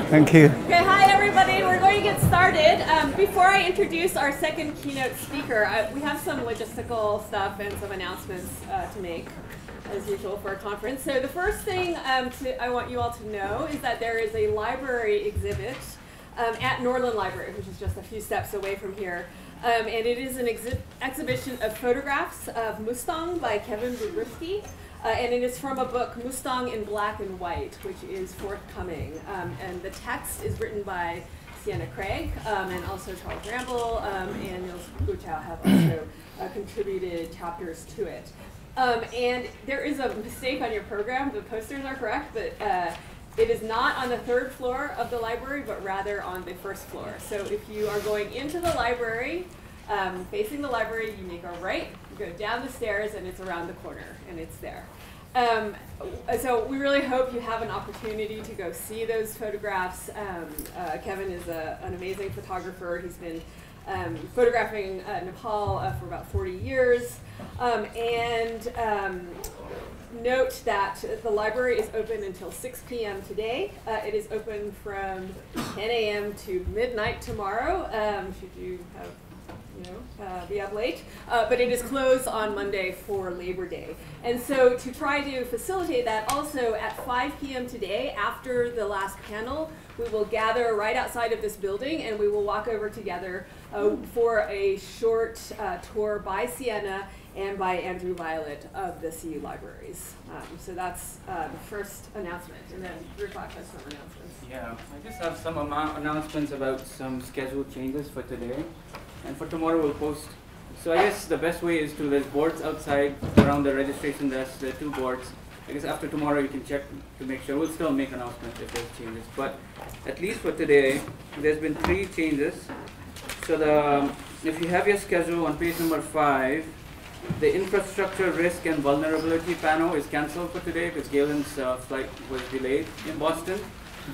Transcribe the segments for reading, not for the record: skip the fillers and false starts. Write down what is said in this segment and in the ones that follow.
Thank you. Okay, hi everybody. We're going to get started. Before I introduce our second keynote speaker, we have some logistical stuff and some announcements to make, as usual, for our conference. So the first thing I want you all to know is that there is a library exhibit at Norland Library, which is just a few steps away from here. And it is an exhibition of photographs of Mustang by Kevin Vagrancy. And it is from a book, Mustang in Black and White, which is forthcoming. And the text is written by Sienna Craig, and also Charles Ramble, and Niels Buchow have also contributed chapters to it. And there is a mistake on your program. The posters are correct, but it is not on the third floor of the library, but rather on the first floor. So if you are going into the library, facing the library, you make a right, you go down the stairs, and it's around the corner, and it's there. So we really hope you have an opportunity to go see those photographs. Kevin is an amazing photographer. He's been photographing Nepal for about 40 years. Note that the library is open until 6 p.m. today. It is open from 10 a.m. to midnight tomorrow, should you have be up late, but it is closed on Monday for Labor Day. And so to try to facilitate that, also at 5 p.m. today, after the last panel, we will gather right outside of this building and we will walk over together for a short tour by Sienna and by Andrew Violet of the CU libraries. So that's the first announcement, and then Rupak has some announcements. Yeah, I just have some announcements about some schedule changes for today. And for tomorrow we'll post. So I guess the best way is there's boards outside around the registration desk. There are 2 boards. I guess after tomorrow you can check to make sure. We'll still make announcements if there's changes. But at least for today, there's been 3 changes. So if you have your schedule on page number 5, the infrastructure risk and vulnerability panel is canceled for today because Galen's flight was delayed in Boston.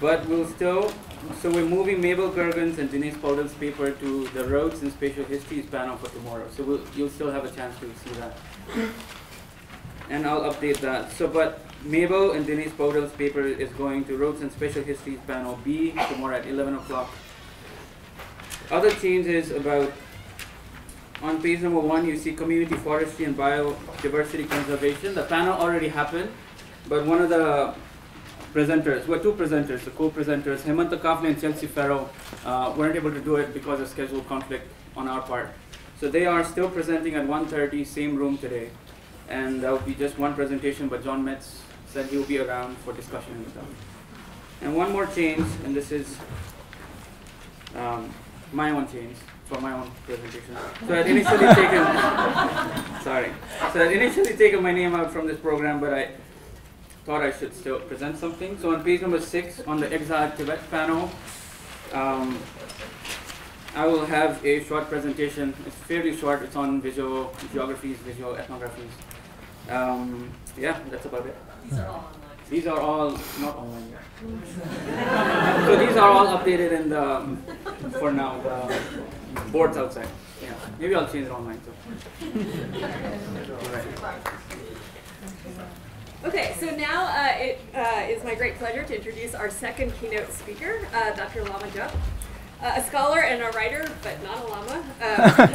But we'll still, so we're moving Mabel Gergen's and Denise Powell's paper to the Roads and Spatial Histories panel for tomorrow. So you'll still have a chance to see that. And I'll update that. So, but Mabel and Denise Powell's paper is going to Roads and Spatial Histories panel B tomorrow at 11 o'clock. Other changes about, on page number 1, you see community forestry and biodiversity conservation. The panel already happened, but one of the presenters, well, 2 presenters, the co-presenters, Hemanta Kafle and Chelsea Farrow, weren't able to do it because of schedule conflict on our part. So they are still presenting at 1:30, same room today. And that will be just one presentation, but John Metz said he will be around for discussion and stuff. And one more change, and this is my own change for my own presentation. So I'd initially taken, sorry. So I'd initially taken my name out from this program, but I thought I should still present something. So on page number 6, on the Exiled Tibet panel, I will have a short presentation. It's fairly short. It's on visual geographies, visual ethnographies. Yeah, that's about it. These are all online. These are all not online yet. So these are all updated in the, for now, the boards outside. Yeah, maybe I'll change it online too. Right. Okay, so now it is my great pleasure to introduce our second keynote speaker, Dr. Lama Jabb. A scholar and a writer, but not a llama.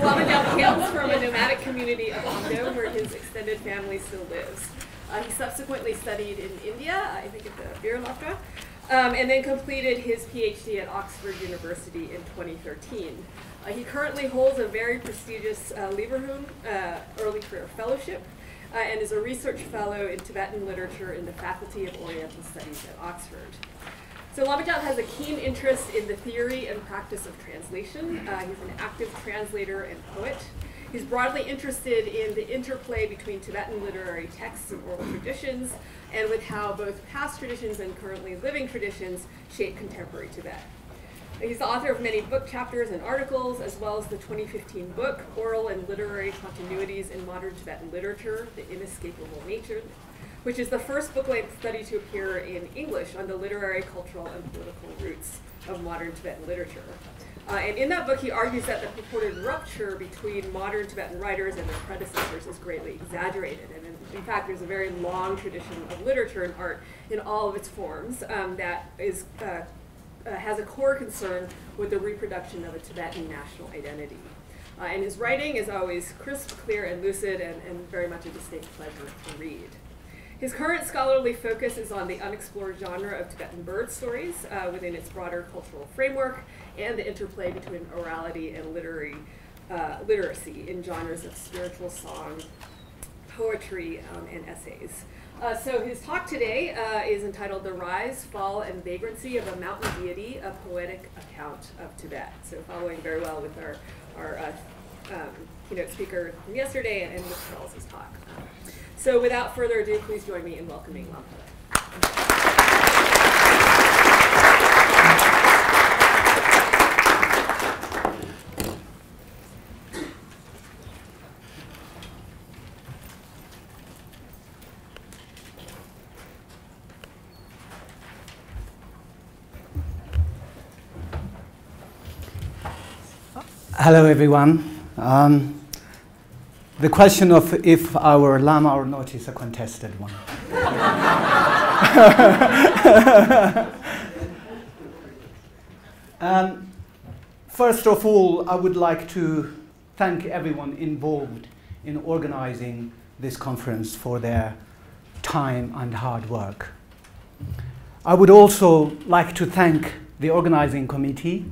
Lama Jabb hails from a nomadic community of Amdo, where his extended family still lives. He subsequently studied in India, I think at the Birlafra, and then completed his PhD at Oxford University in 2013. He currently holds a very prestigious Lieberhund Early Career Fellowship, and is a research fellow in Tibetan literature in the Faculty of Oriental Studies at Oxford. So Lama Jabb has a keen interest in the theory and practice of translation. He's an active translator and poet. He's broadly interested in the interplay between Tibetan literary texts and oral traditions, and with how both past traditions and currently living traditions shape contemporary Tibet. He's the author of many book chapters and articles, as well as the 2015 book, Oral and Literary Continuities in Modern Tibetan Literature, The Inescapable Nature, which is the first book-length study to appear in English on the literary, cultural, and political roots of modern Tibetan literature. And in that book, he argues that the purported rupture between modern Tibetan writers and their predecessors is greatly exaggerated. And in fact, there's a very long tradition of literature and art in all of its forms that is has a core concern with the reproduction of a Tibetan national identity. And his writing is always crisp, clear, and lucid, and very much a distinct pleasure to read. His current scholarly focus is on the unexplored genre of Tibetan bird stories within its broader cultural framework and the interplay between orality and literacy in genres of spiritual song, poetry, and essays. So his talk today is entitled The Rise, Fall, and Vagrancy of a Mountain Deity, a Poetic Account of Tibet. So following very well with our keynote speaker from yesterday and Mr. Charles's talk. So without further ado, please join me in welcoming Lama. Hello, everyone. The question of if our Lama or not is a contested one. First of all, I would like to thank everyone involved in organizing this conference for their time and hard work. I would also like to thank the organizing committee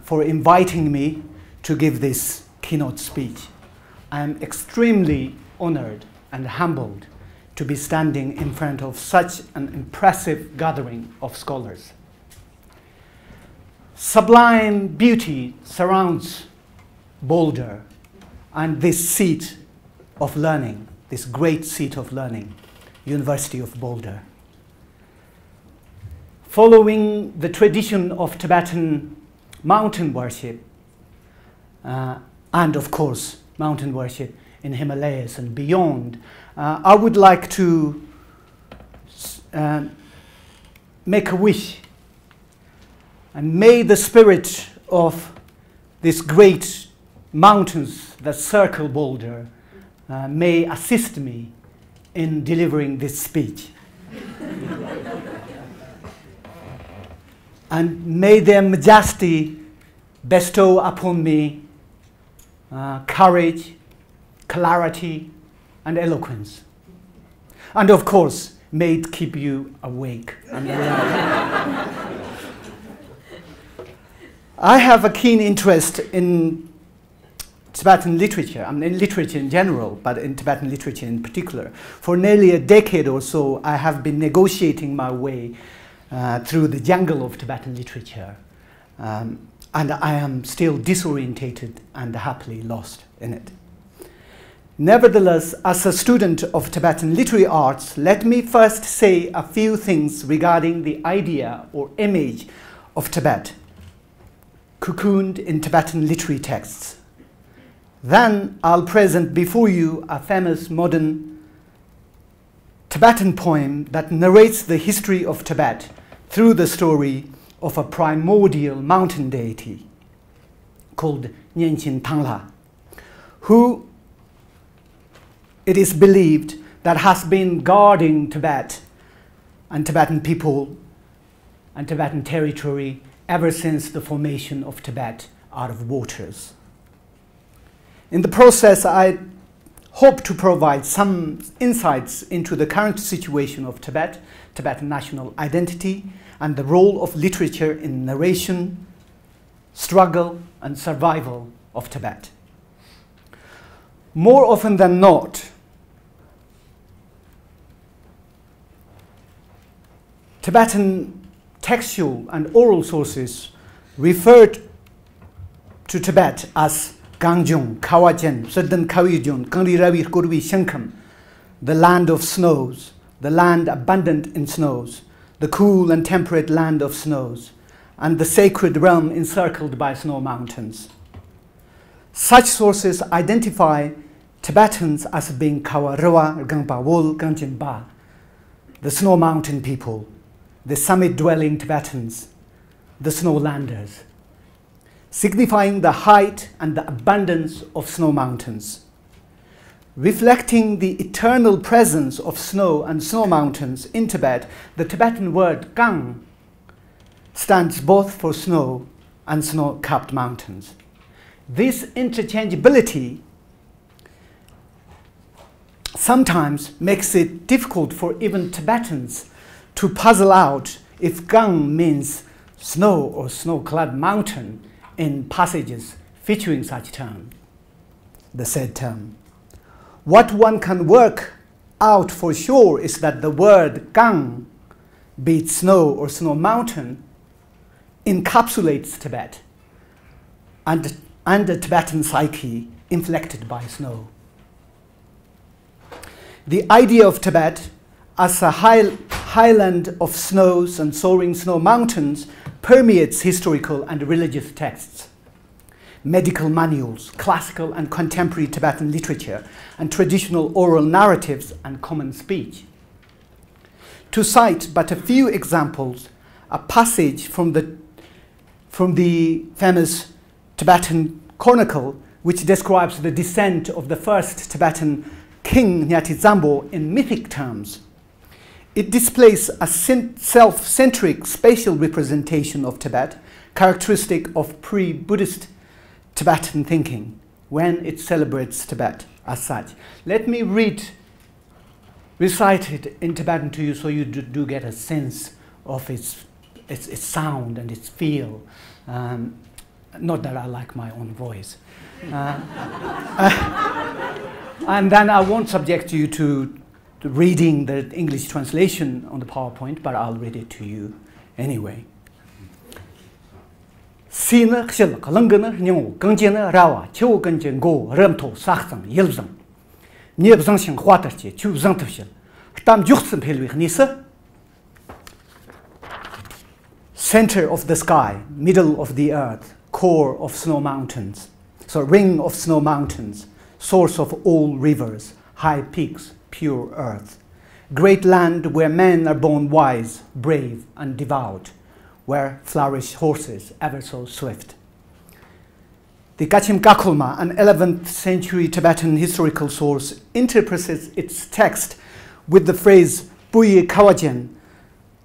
for inviting me to give this keynote speech. I am extremely honored and humbled to be standing in front of such an impressive gathering of scholars. Sublime beauty surrounds Boulder and this seat of learning, this great seat of learning, University of Boulder. Following the tradition of Tibetan mountain worship, and of course, mountain worship in Himalayas and beyond, I would like to make a wish, and may the spirit of these great mountains that circle Boulder may assist me in delivering this speech. And may their majesty bestow upon me courage, clarity, and eloquence. And of course, may it keep you awake and alive. I have a keen interest in Tibetan literature, I mean in literature in general, but in Tibetan literature in particular. For nearly a decade or so, I have been negotiating my way through the jungle of Tibetan literature. And I am still disorientated and happily lost in it. Nevertheless, as a student of Tibetan literary arts, let me first say a few things regarding the idea or image of Tibet, cocooned in Tibetan literary texts. Then I'll present before you a famous modern Tibetan poem that narrates the history of Tibet through the story of a primordial mountain deity called Nyenchin Tangla, who it is believed that has been guarding Tibet and Tibetan people and Tibetan territory ever since the formation of Tibet out of waters. In the process, I hope to provide some insights into the current situation of Tibet, Tibetan national identity, and the role of literature in narration, struggle, and survival of Tibet. More often than not, Tibetan textual and oral sources referred to Tibet as Gangjong, Kawajen, Suddan Kawirjon, Kangri Ravir Kurvi Shankam, the land of snows, the land abundant in snows, the cool and temperate land of snows, and the sacred realm encircled by snow mountains. Such sources identify Tibetans as being Kawarua, Gangpa Wol, Gangjinba, the snow mountain people, the summit-dwelling Tibetans, the snowlanders, signifying the height and the abundance of snow mountains. Reflecting the eternal presence of snow and snow mountains in Tibet, the Tibetan word Gang stands both for snow and snow-capped mountains. This interchangeability sometimes makes it difficult for even Tibetans to puzzle out if gang means snow or snow-clad mountain in passages featuring such term, the said term. What one can work out for sure is that the word gang, be it snow or snow mountain, encapsulates Tibet and the Tibetan psyche inflected by snow. The idea of Tibet as a highland of snows and soaring snow mountains permeates historical and religious texts, medical manuals, classical and contemporary Tibetan literature, and traditional oral narratives and common speech. To cite but a few examples, a passage from the famous Tibetan Chronicle, which describes the descent of the first Tibetan king Nyati Zambo in mythic terms. It displays a self-centric spatial representation of Tibet, characteristic of pre-Buddhist Tibetan thinking, when it celebrates Tibet as such. Let me recite it in Tibetan to you so you do get a sense of its sound and its feel. Not that I like my own voice. And then I won't subject you to reading the English translation on the PowerPoint, but I'll read it to you anyway. Sina xil kalangana nyu gangjena rawa chu ganjen go remto saxang yilzang nieb zangxing hwatarchi chu zangtfshil tam juxsen pelwi nisa. Center of the sky, middle of the earth, core of snow mountains, so ring of snow mountains, source of all rivers, high peaks, pure earth, great land where men are born wise, brave and devout, where flourish horses ever so swift. The Kachim Kakulma, an 11th century Tibetan historical source, interprets its text with the phrase Puyi Kawajen,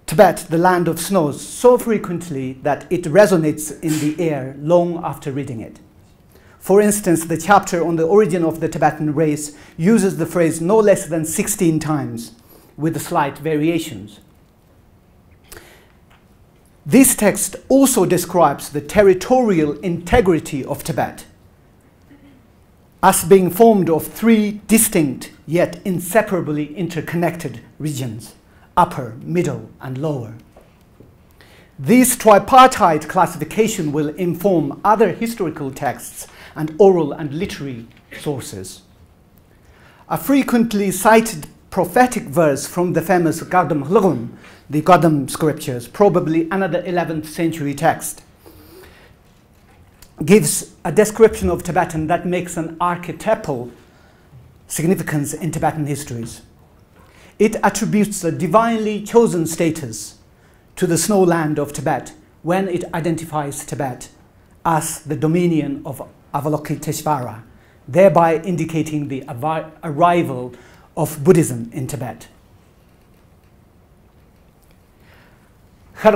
Tibet, the land of snows, so frequently that it resonates in the air long after reading it. For instance, the chapter on the origin of the Tibetan race uses the phrase no less than 16 times, with slight variations. This text also describes the territorial integrity of Tibet as being formed of 3 distinct yet inseparably interconnected regions: upper, middle, and lower. This tripartite classification will inform other historical texts and oral and literary sources. A frequently cited prophetic verse from the famous Gardam Hlugum, the Gardam scriptures, probably another 11th century text, gives a description of Tibetan that makes an archetypal significance in Tibetan histories. It attributes a divinely chosen status to the snow land of Tibet when it identifies Tibet as the dominion of Avalokiteshvara, thereby indicating the arrival of Buddhism in Tibet. To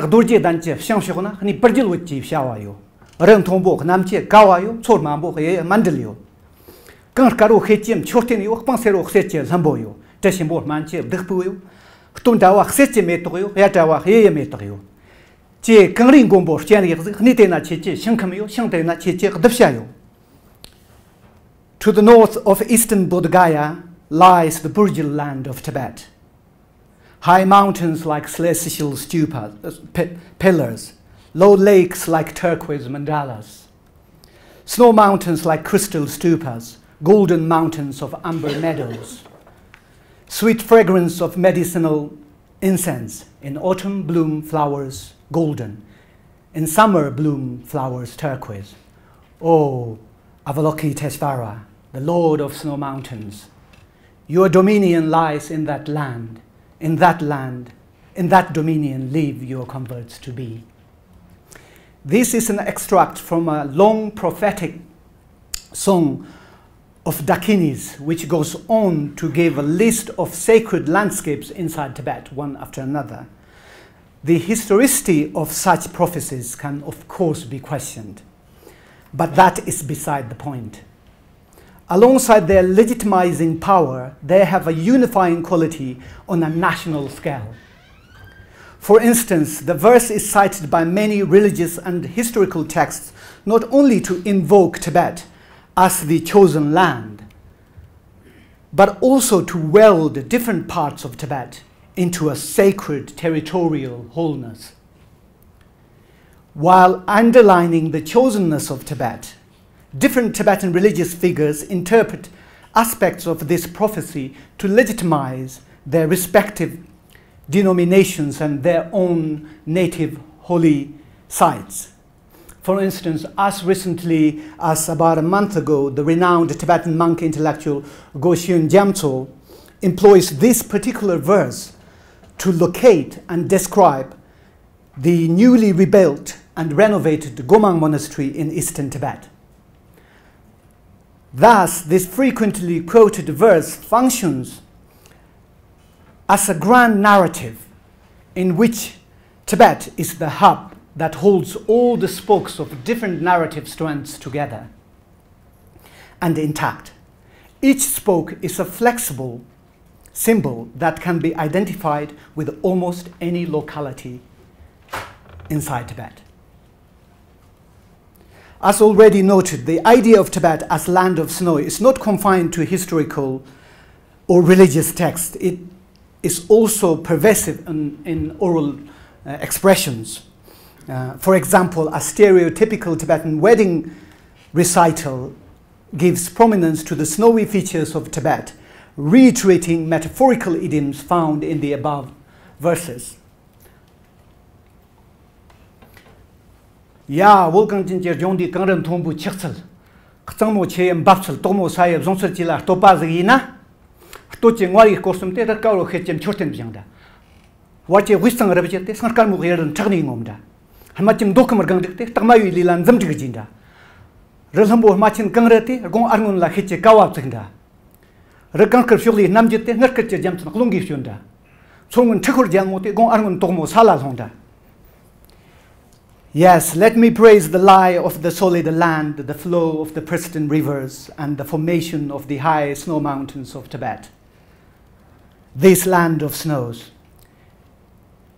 the north of eastern Bodh Gaya lies the Burjil land of Tibet. High mountains like celestial stupas, pillars, low lakes like turquoise mandalas, snow mountains like crystal stupas, golden mountains of amber meadows, sweet fragrance of medicinal incense. In autumn bloom flowers golden, in summer bloom flowers turquoise. Oh, Avalokiteshvara, the Lord of snow mountains, your dominion lies in that land. In that land, in that dominion live your converts to be. This is an extract from a long prophetic song of Dakinis, which goes on to give a list of sacred landscapes inside Tibet, one after another. The historicity of such prophecies can, of course, be questioned, but that is beside the point. Alongside their legitimizing power, they have a unifying quality on a national scale. For instance, the verse is cited by many religious and historical texts not only to invoke Tibet as the chosen land, but also to weld different parts of Tibet into a sacred territorial wholeness. While underlining the chosenness of Tibet, different Tibetan religious figures interpret aspects of this prophecy to legitimize their respective denominations and their own native holy sites. For instance, as recently as about a month ago, the renowned Tibetan monk intellectual Goshun Gyamtso employs this particular verse to locate and describe the newly rebuilt and renovated Gomang Monastery in eastern Tibet. Thus, this frequently quoted verse functions as a grand narrative in which Tibet is the hub that holds all the spokes of different narrative strands together and intact. Each spoke is a flexible symbol that can be identified with almost any locality inside Tibet. As already noted, the idea of Tibet as land of snow is not confined to historical or religious text. It is also pervasive in oral expressions. For example, a stereotypical Tibetan wedding recital gives prominence to the snowy features of Tibet, reiterating metaphorical idioms found in the above verses. Ya wolkan jinjer jondi kangren thombu chiksal ktsangmo cheyem bapsal tomo sayeb zonsal chila topazina to chengwari kosumte da kawlo khechem chorten byangda wache wisang rabjete sanskar mu yeran chagni ngomda hamachim dokumar gangdikte tagmayu lilan zamjigijinda relhambo machin kangrati gon arngun la khece kawap tsinda rekankar shugli namjete ngarkache jamtna klungi shunda songun chikhur jalmote gon arngun tomo sala honda. Yes, let me praise the lie of the solid land, the flow of the pristine rivers, and the formation of the high snow mountains of Tibet. This land of snows.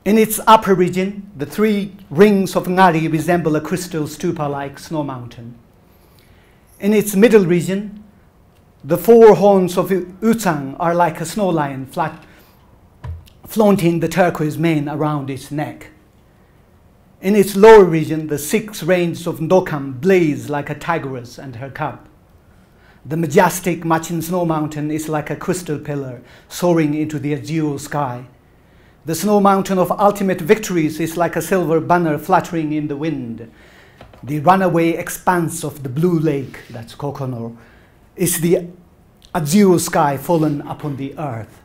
In its upper region, the three rings of Ngari resemble a crystal stupa-like snow mountain. In its middle region, the four horns of Utsang are like a snow lion flaunting the turquoise mane around its neck. In its lower region, the 6 ranges of Ndokam blaze like a tigress and her cub. The majestic Machin Snow Mountain is like a crystal pillar soaring into the azure sky. The snow mountain of ultimate victories is like a silver banner fluttering in the wind. The runaway expanse of the blue lake, that's Kokonor, is the azure sky fallen upon the earth.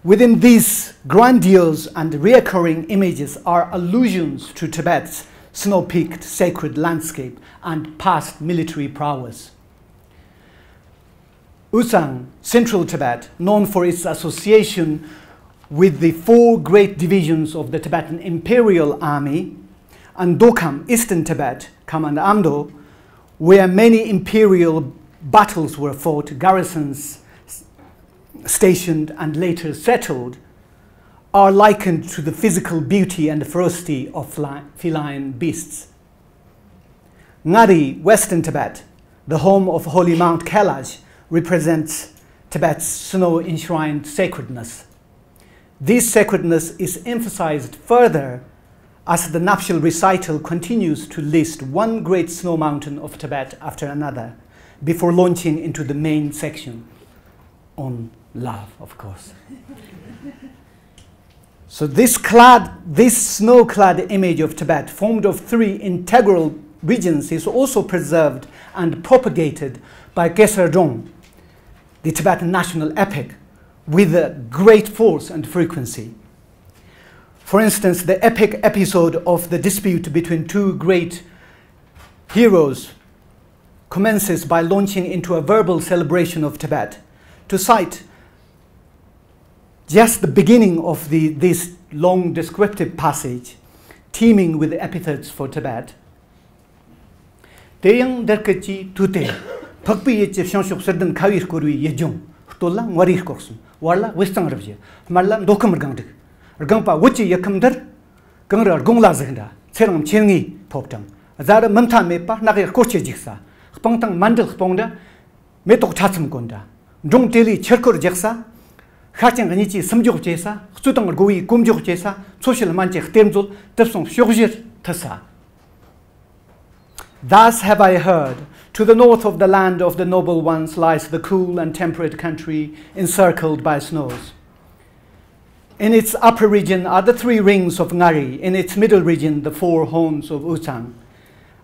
Within these grandiose and recurring images are allusions to Tibet's snow-peaked sacred landscape and past military prowess. Utsang, central Tibet, known for its association with the 4 great divisions of the Tibetan Imperial Army, and Dokam, eastern Tibet, Kam and Amdo, where many imperial battles were fought, garrisons stationed and later settled, are likened to the physical beauty and ferocity of feline beasts. Ngari, western Tibet, the home of holy Mount Kailash, represents Tibet's snow-enshrined sacredness. This sacredness is emphasized further as the nuptial recital continues to list one great snow mountain of Tibet after another, before launching into the main section on love, of course. So this snow-clad image of Tibet, formed of 3 integral regions, is also preserved and propagated by Gesar Dong, the Tibetan national epic, with a great force and frequency. For instance, the epic episode of the dispute between 2 great heroes commences by launching into a verbal celebration of Tibet. To cite just the beginning of this long descriptive passage teeming with epithets for Tibet. Deyang derkachi tute, Pukpi yich shanshuk certain kawir kurui yejung, Tola, Warir Korsun, Warla, Western Ravia, Marla, Dokam Gandik, Ergampa, Wuchi Yakamder, Gungra, Gungla Zenda, Seram Chingi, Poptam, Azara Manta Mepa, Nagar Koche Jiksa, Pongtang Mandel Ponda, Metok Tatsum Gonda, Dong Teli Cherkur Jaksa, Hatchang Nichi, Samjuk Jesa, Sutang Gui, Kumjuk Jesa, Social Manchek Temzul, Tepsong Shogir Tassa. Thus have I heard, to the north of the land of the noble ones lies the cool and temperate country encircled by snows. In its upper region are the 3 rings of Ngari, in its middle region the 4 horns of Usang,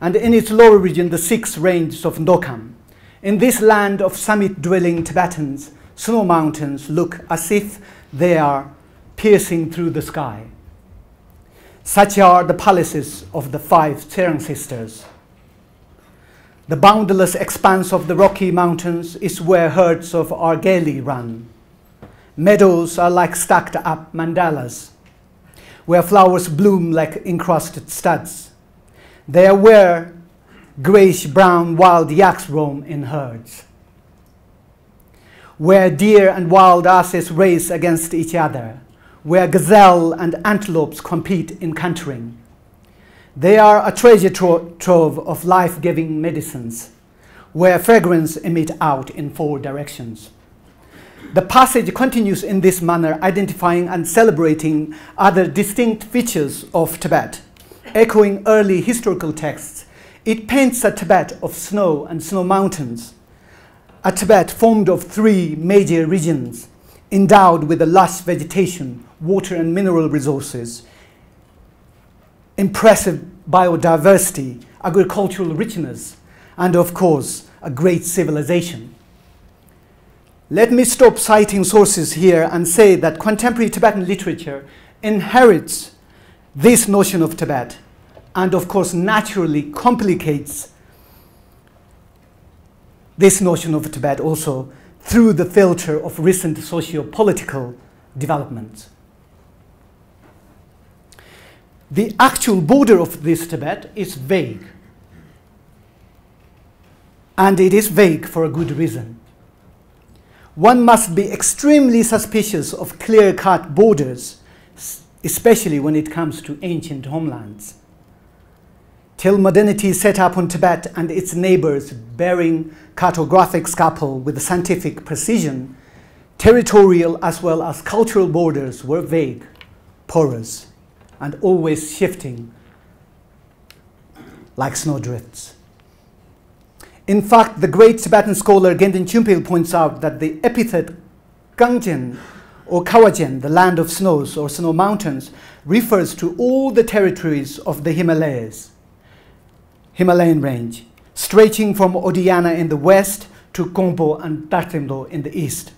and in its lower region the 6 ranges of Ndokam. In this land of summit-dwelling Tibetans, snow mountains look as if they are piercing through the sky. Such are the palaces of the 5 Tserang sisters. The boundless expanse of the Rocky Mountains is where herds of argali run. Meadows are like stacked up mandalas, where flowers bloom like encrusted studs. They are where grayish-brown wild yaks roam in herds, where deer and wild asses race against each other, where gazelle and antelopes compete in cantering. They are a treasure trove of life-giving medicines, where fragrance emit out in 4 directions. The passage continues in this manner, identifying and celebrating other distinct features of Tibet. Echoing early historical texts, it paints a Tibet of snow and snow mountains, a Tibet formed of 3 major regions, endowed with a lush vegetation, water and mineral resources, impressive biodiversity, agricultural richness, and of course, a great civilization. Let me stop citing sources here and say that contemporary Tibetan literature inherits this notion of Tibet and of course naturally complicates this notion of Tibet also through the filter of recent socio-political developments. The actual border of this Tibet is vague. And it is vague for a good reason. One must be extremely suspicious of clear-cut borders, especially when it comes to ancient homelands. Till modernity set up on Tibet and its neighbors bearing cartographic scalpel with scientific precision, territorial as well as cultural borders were vague, porous, and always shifting like snowdrifts. In fact, the great Tibetan scholar Gendin Chumpil points out that the epithet Gangjen or Kawajen, the land of snows or snow mountains, refers to all the territories of the Himalayan range, stretching from Odiyana in the west to Kongpo and Dartemdo in the east.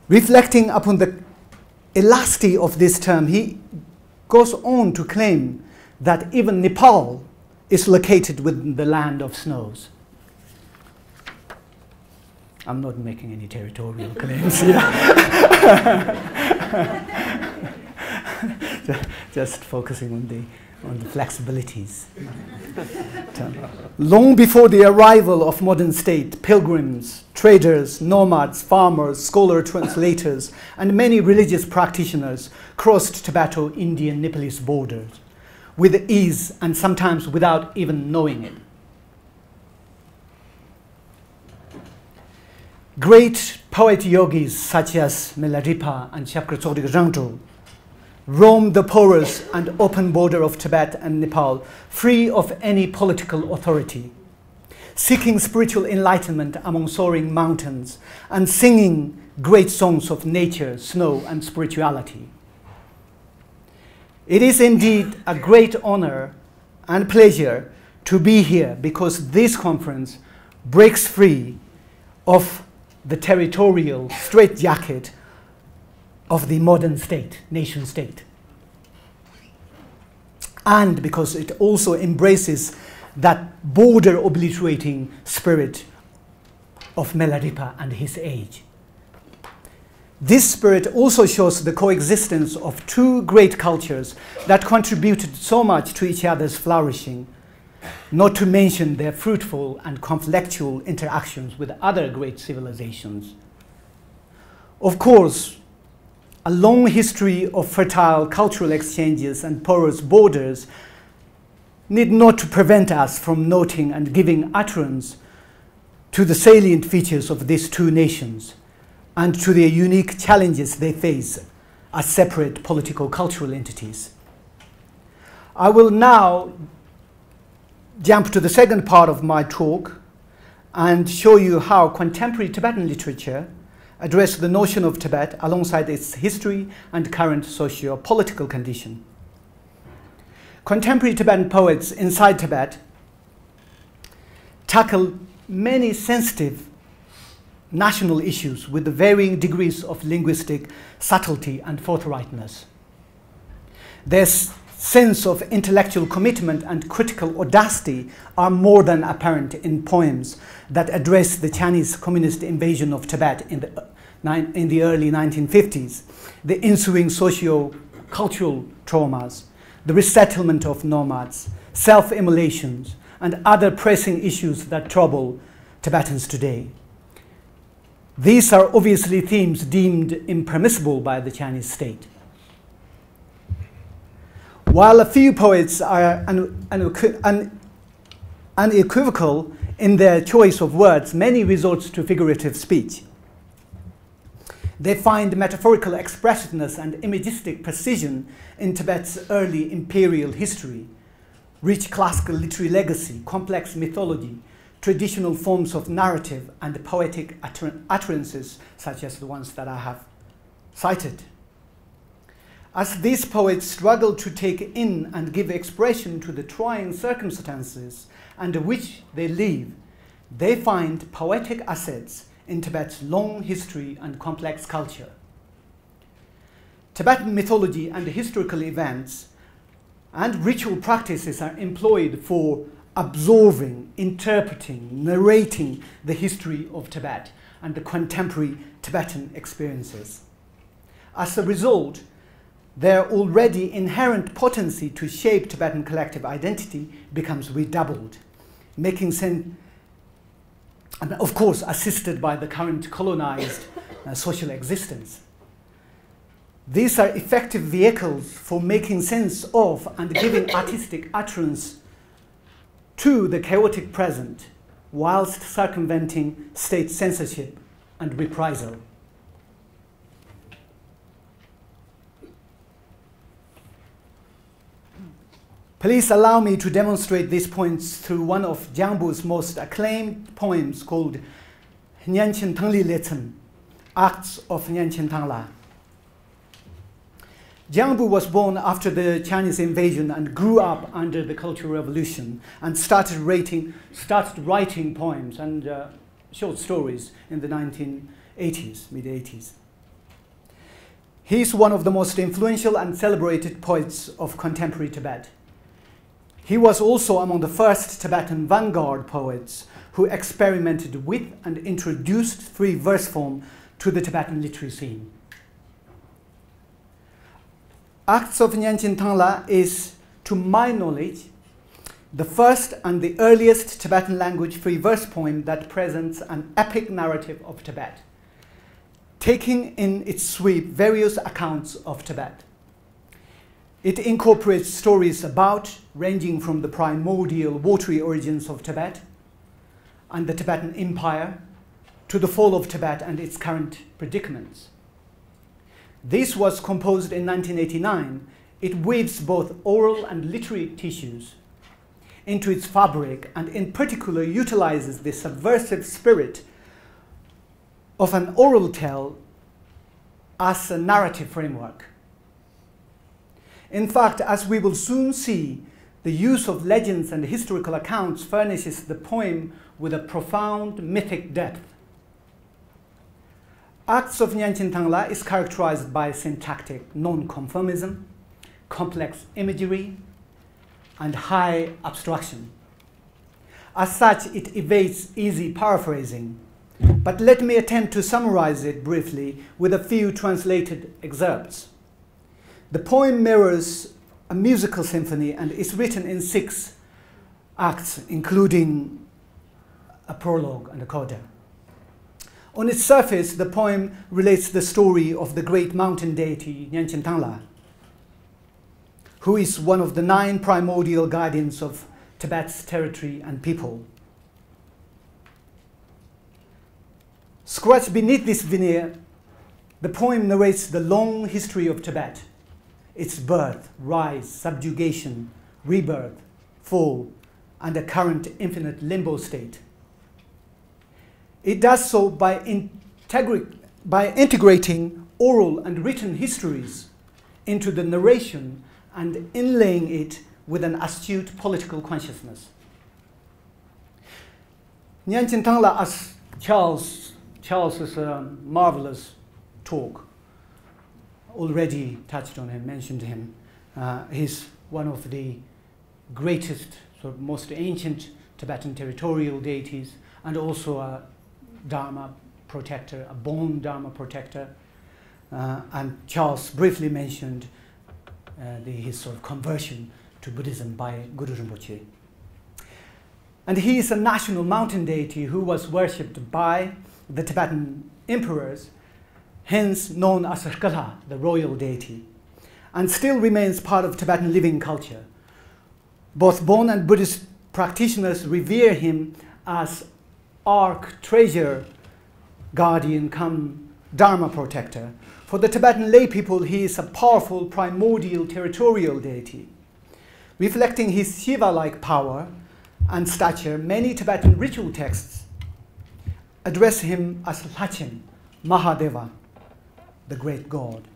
Reflecting upon the elasticity of this term, he goes on to claim that even Nepal is located within the land of snows. I'm not making any territorial claims here. Just focusing on the flexibilities. Long before the arrival of modern state, pilgrims, traders, nomads, farmers, scholar translators, and many religious practitioners crossed Tibeto-Indian Nepalese borders with ease and sometimes without even knowing it. Great poet yogis such as Milarepa and Chakrachodik Rangto roamed the porous and open border of Tibet and Nepal, free of any political authority, seeking spiritual enlightenment among soaring mountains and singing great songs of nature, snow, and spirituality. It is indeed a great honor and pleasure to be here because this conference breaks free of the territorial straitjacket of the modern state, nation state. And because it also embraces that border obliterating spirit of Milarepa and his age. This spirit also shows the coexistence of two great cultures that contributed so much to each other's flourishing, not to mention their fruitful and conflictual interactions with other great civilizations. Of course, a long history of fertile cultural exchanges and porous borders need not to prevent us from noting and giving utterance to the salient features of these two nations and to the unique challenges they face as separate political cultural entities. I will now jump to the second part of my talk and show you how contemporary Tibetan literature addressed the notion of Tibet alongside its history and current socio-political condition. Contemporary Tibetan poets inside Tibet tackle many sensitive national issues with the varying degrees of linguistic subtlety and forthrightness. Their sense of intellectual commitment and critical audacity are more than apparent in poems that address the Chinese communist invasion of Tibet in the early 1950s, the ensuing socio-cultural traumas, the resettlement of nomads, self-immolations, and other pressing issues that trouble Tibetans today. These are obviously themes deemed impermissible by the Chinese state. While a few poets are unequivocal in their choice of words, many resort to figurative speech. They find metaphorical expressiveness and imagistic precision in Tibet's early imperial history, rich classical literary legacy, complex mythology, traditional forms of narrative, and poetic utterances such as the ones that I have cited. As these poets struggle to take in and give expression to the trying circumstances under which they live, they find poetic assets in Tibet's long history and complex culture. Tibetan mythology and historical events and ritual practices are employed for absorbing, interpreting, narrating the history of Tibet and the contemporary Tibetan experiences. As a result, their already inherent potency to shape Tibetan collective identity becomes redoubled, making sense, and of course assisted by the current colonized social existence. These are effective vehicles for making sense of and giving artistic utterance to the chaotic present, whilst circumventing state censorship and reprisal. Please allow me to demonstrate these points through one of Jiangbu's most acclaimed poems called Nyanchen Tangli Lechen, Acts of Nyanchen Tangla. Jiangbu was born after the Chinese invasion and grew up under the Cultural Revolution and started writing poems and short stories in the 1980s, mid-80s. He is one of the most influential and celebrated poets of contemporary Tibet. He was also among the first Tibetan vanguard poets who experimented with and introduced free verse form to the Tibetan literary scene. Acts of Nyanchen Tangla is, to my knowledge, the first and the earliest Tibetan language free verse poem that presents an epic narrative of Tibet, taking in its sweep various accounts of Tibet. It incorporates stories about, ranging from the primordial watery origins of Tibet and the Tibetan Empire to the fall of Tibet and its current predicaments. This was composed in 1989. It weaves both oral and literary tissues into its fabric and in particular utilizes the subversive spirit of an oral tale as a narrative framework. In fact, as we will soon see, the use of legends and historical accounts furnishes the poem with a profound mythic depth. Acts of Nyanchen Tangla is characterized by syntactic non-conformism, complex imagery, and high abstraction. As such, it evades easy paraphrasing, But let me attempt to summarize it briefly with a few translated excerpts. The poem mirrors a musical symphony and is written in 6 acts, including a prologue and a coda. On its surface, the poem relates the story of the great mountain deity Nyangchen Tangla, who is one of the 9 primordial guardians of Tibet's territory and people. Scratched beneath this veneer, the poem narrates the long history of Tibet, its birth, rise, subjugation, rebirth, fall, and a current infinite limbo state. It does so by integrating oral and written histories into the narration and inlaying it with an astute political consciousness. Nyangchen Tangla, as Charles's marvelous talk already touched on him, mentioned him. He's one of the greatest, sort of most ancient Tibetan territorial deities, and also a Dharma protector, a born Dharma protector. And Charles briefly mentioned his sort of conversion to Buddhism by Guru Rinpoche. And he is a national mountain deity who was worshipped by the Tibetan emperors, hence known as Kala, the royal deity, and still remains part of Tibetan living culture. Both Bon and Buddhist practitioners revere him as arch-treasure, guardian come Dharma protector. For the Tibetan lay people, he is a powerful primordial territorial deity. Reflecting his Shiva-like power and stature, many Tibetan ritual texts address him as Lhachin, Mahadeva, the great god.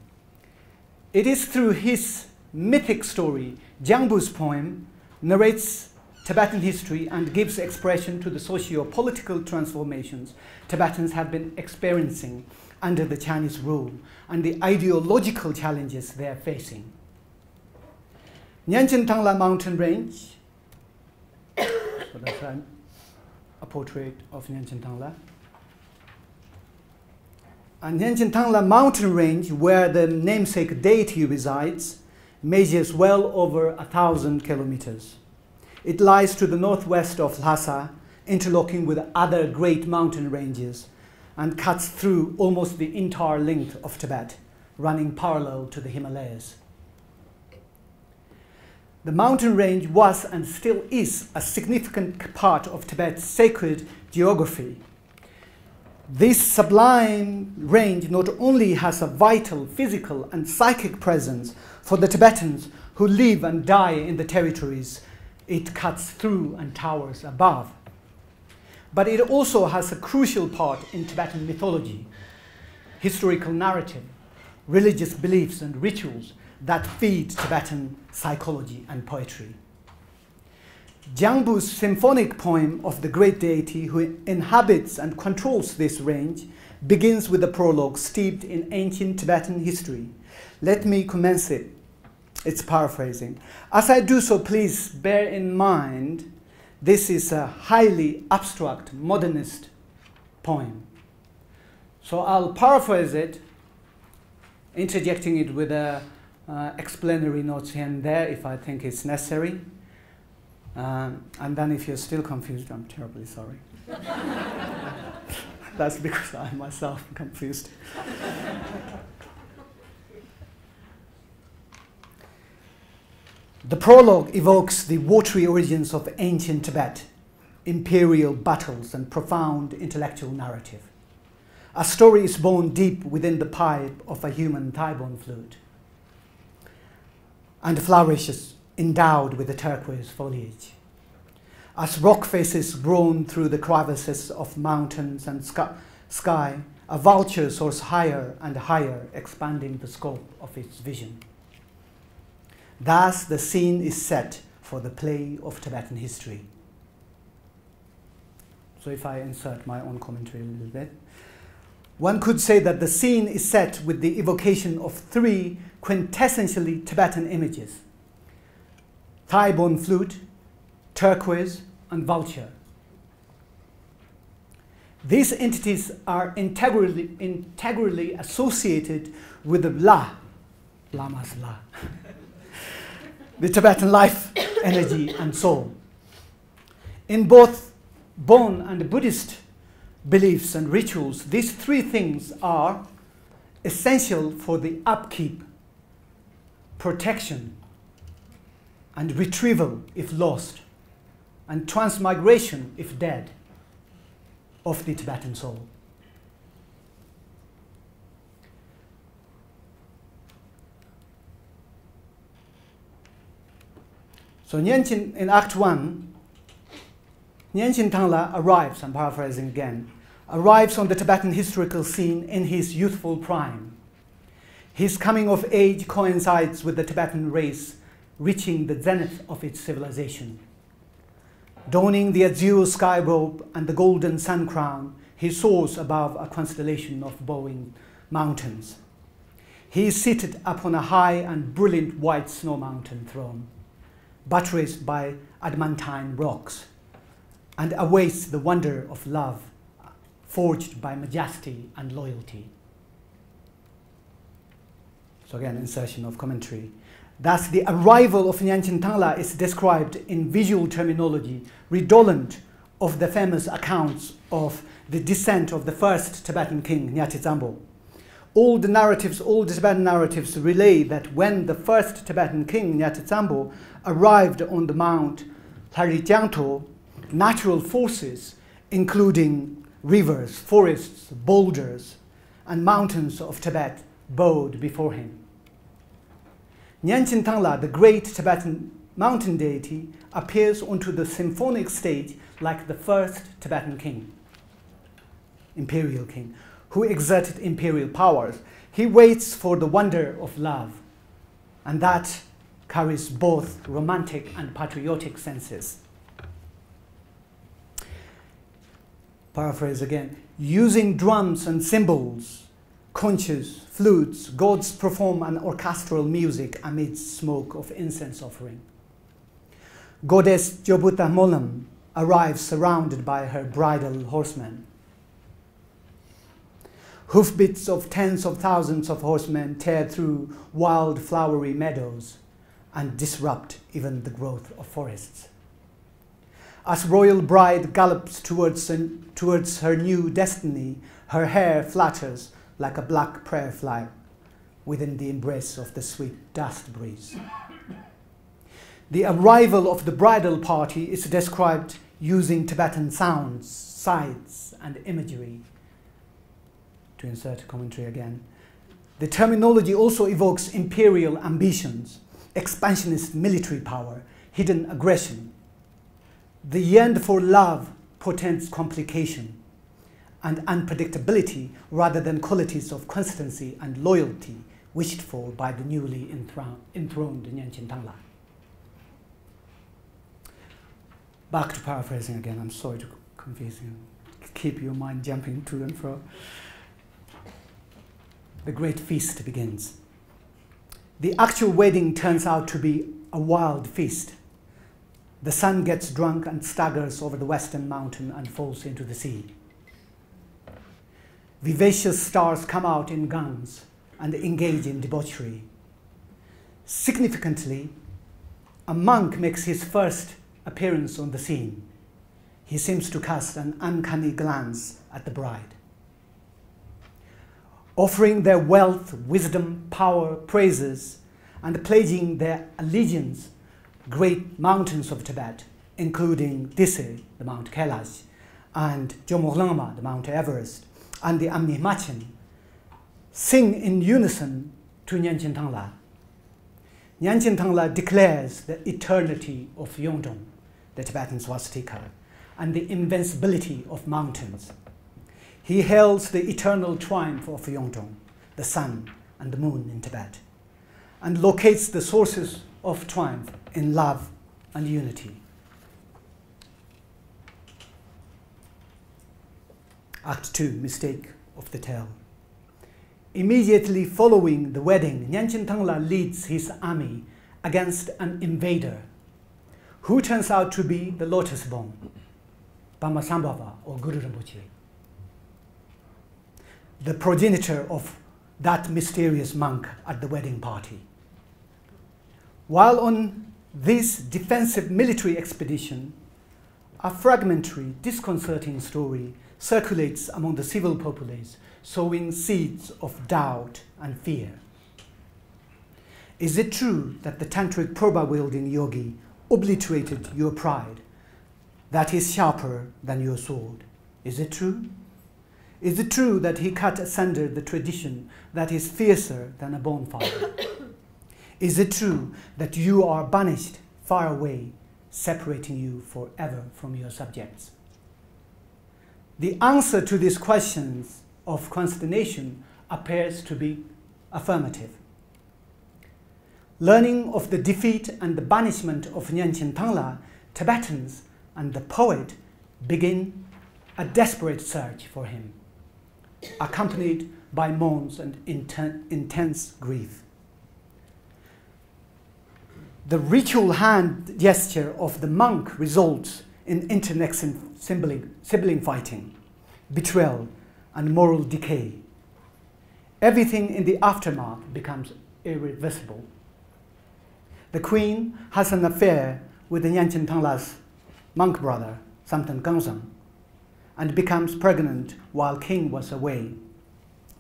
It is through his mythic story, Jiangbu's poem narrates Tibetan history and gives expression to the socio-political transformations Tibetans have been experiencing under the Chinese rule and the ideological challenges they are facing. Nyangchen Tangla mountain range, so that's a portrait of Nyangchen Tangla. And Nyangchen Tangla mountain range, where the namesake deity resides, measures well over 1,000 kilometers. It lies to the northwest of Lhasa, interlocking with other great mountain ranges, and cuts through almost the entire length of Tibet, running parallel to the Himalayas. The mountain range was and still is a significant part of Tibet's sacred geography. This sublime range not only has a vital physical and psychic presence for the Tibetans who live and die in the territories it cuts through and towers above, but it also has a crucial part in Tibetan mythology, historical narrative, religious beliefs and rituals that feed Tibetan psychology and poetry. Jiangbu's symphonic poem of the great deity who inhabits and controls this range begins with a prologue steeped in ancient Tibetan history. Let me commence it. It's paraphrasing. As I do so, please bear in mind this is a highly abstract modernist poem. So I'll paraphrase it, interjecting it with explanatory notes here and there if I think it's necessary. And then if you're still confused, I'm terribly sorry. That's because I myself am confused. The prologue evokes the watery origins of ancient Tibet, imperial battles and profound intellectual narrative. A story is born deep within the pipe of a human thigh-bone flute and flourishes endowed with the turquoise foliage. As rock faces groan through the crevices of mountains and sky, a vulture soars higher and higher, expanding the scope of its vision. Thus, the scene is set for the play of Tibetan history. So if I insert my own commentary a little bit, one could say that the scene is set with the evocation of 3 quintessentially Tibetan images: thigh-bone flute, turquoise, and vulture. These entities are integrally associated with the Lama's La, the Tibetan life, energy, and soul. In both Bon and Buddhist beliefs and rituals, these three things are essential for the upkeep, protection, and retrieval if lost, and transmigration if dead, of the Tibetan soul. So Nyenchen, in Act 1, Nyenchen Tangla arrives, I'm paraphrasing again, arrives on the Tibetan historical scene in his youthful prime. His coming of age coincides with the Tibetan race reaching the zenith of its civilization. Donning the azure sky robe and the golden sun crown, he soars above a constellation of bowing mountains. He is seated upon a high and brilliant white snow mountain throne, buttressed by adamantine rocks, and awaits the wonder of love forged by majesty and loyalty. So again, insertion of commentary. Thus, the arrival of Nyenchen Tangla is described in visual terminology redolent of the famous accounts of the descent of the first Tibetan king, Nyati Zambo. All the Tibetan narratives relay that when the first Tibetan king, Nyati Zambo, arrived on the Mount Lharijiangto, natural forces, including rivers, forests, boulders, and mountains of Tibet, bowed before him. Nyenchen Tangla, the great Tibetan mountain deity, appears onto the symphonic stage like the first Tibetan king, imperial king, who exerted imperial powers. He waits for the wonder of love, and that carries both romantic and patriotic senses. Paraphrase again. Using drums and cymbals, conches, flutes, gods perform an orchestral music amidst smoke of incense offering. Goddess Jobuta Molam arrives surrounded by her bridal horsemen. Hoofbeats of tens of thousands of horsemen tear through wild flowery meadows and disrupt even the growth of forests. As royal bride gallops towards her new destiny, her hair flutters like a black prayer flag within the embrace of the sweet dust breeze. The arrival of the bridal party is described using Tibetan sounds, sights, and imagery. To insert a commentary again. The terminology also evokes imperial ambitions, expansionist military power, hidden aggression. The yearn for love portends complication and unpredictability rather than qualities of constancy and loyalty wished for by the newly enthroned Nyenchen Tangla. Back to paraphrasing again, I'm sorry to confuse you, keep your mind jumping to and fro. The great feast begins. The actual wedding turns out to be a wild feast. The sun gets drunk and staggers over the western mountain and falls into the sea. Vivacious stars come out in guns and engage in debauchery. Significantly, a monk makes his first appearance on the scene. He seems to cast an uncanny glance at the bride. Offering their wealth, wisdom, power, praises, and pledging their allegiance, great mountains of Tibet, including Dise, the Mount Kailash, and Jomolungma, the Mount Everest, and the Amni Machen, sing in unison to Nyenchen Tangla. Nyenchen Tangla declares the eternity of Yongdong, the Tibetan swastika, and the invincibility of mountains. He hails the eternal triumph of Yongdong, the sun and the moon in Tibet, and locates the sources of triumph in love and unity. Act 2, mistake of the tale. Immediately following the wedding, Nyenchen Tangla leads his army against an invader, who turns out to be the Lotus Bomb, Pamasambhava or Guru Rinpoche. the progenitor of that mysterious monk at the wedding party. While on this defensive military expedition, a fragmentary, disconcerting story circulates among the civil populace, sowing seeds of doubt and fear. Is it true that the tantric proba-wielding yogi obliterated your pride, that is sharper than your sword? Is it true? Is it true that he cut asunder the tradition that is fiercer than a bonfire? Is it true that you are banished far away, separating you forever from your subjects? The answer to these questions of consternation appears to be affirmative. Learning of the defeat and the banishment of Nyangchen Tangla, Tibetans and the poet begin a desperate search for him, accompanied by moans and intense grief. The ritual hand gesture of the monk results in internecine sibling fighting, betrayal, and moral decay. Everything in the aftermath becomes irreversible. The queen has an affair with the Nyangchen Tangla's monk brother, Samten Gangzang, and becomes pregnant while king was away,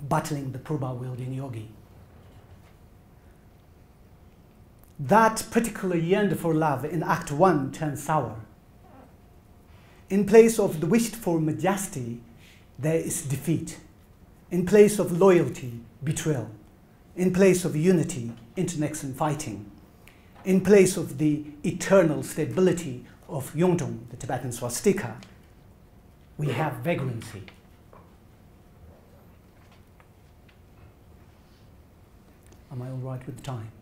battling the proba-wielding yogi. That particular yearned for love in Act 1 turns sour. In place of the wished for majesty, there is defeat. In place of loyalty, betrayal. In place of unity, internecine fighting. In place of the eternal stability of Yongzhong, the Tibetan swastika, we have vagrancy. Am I all right with the time?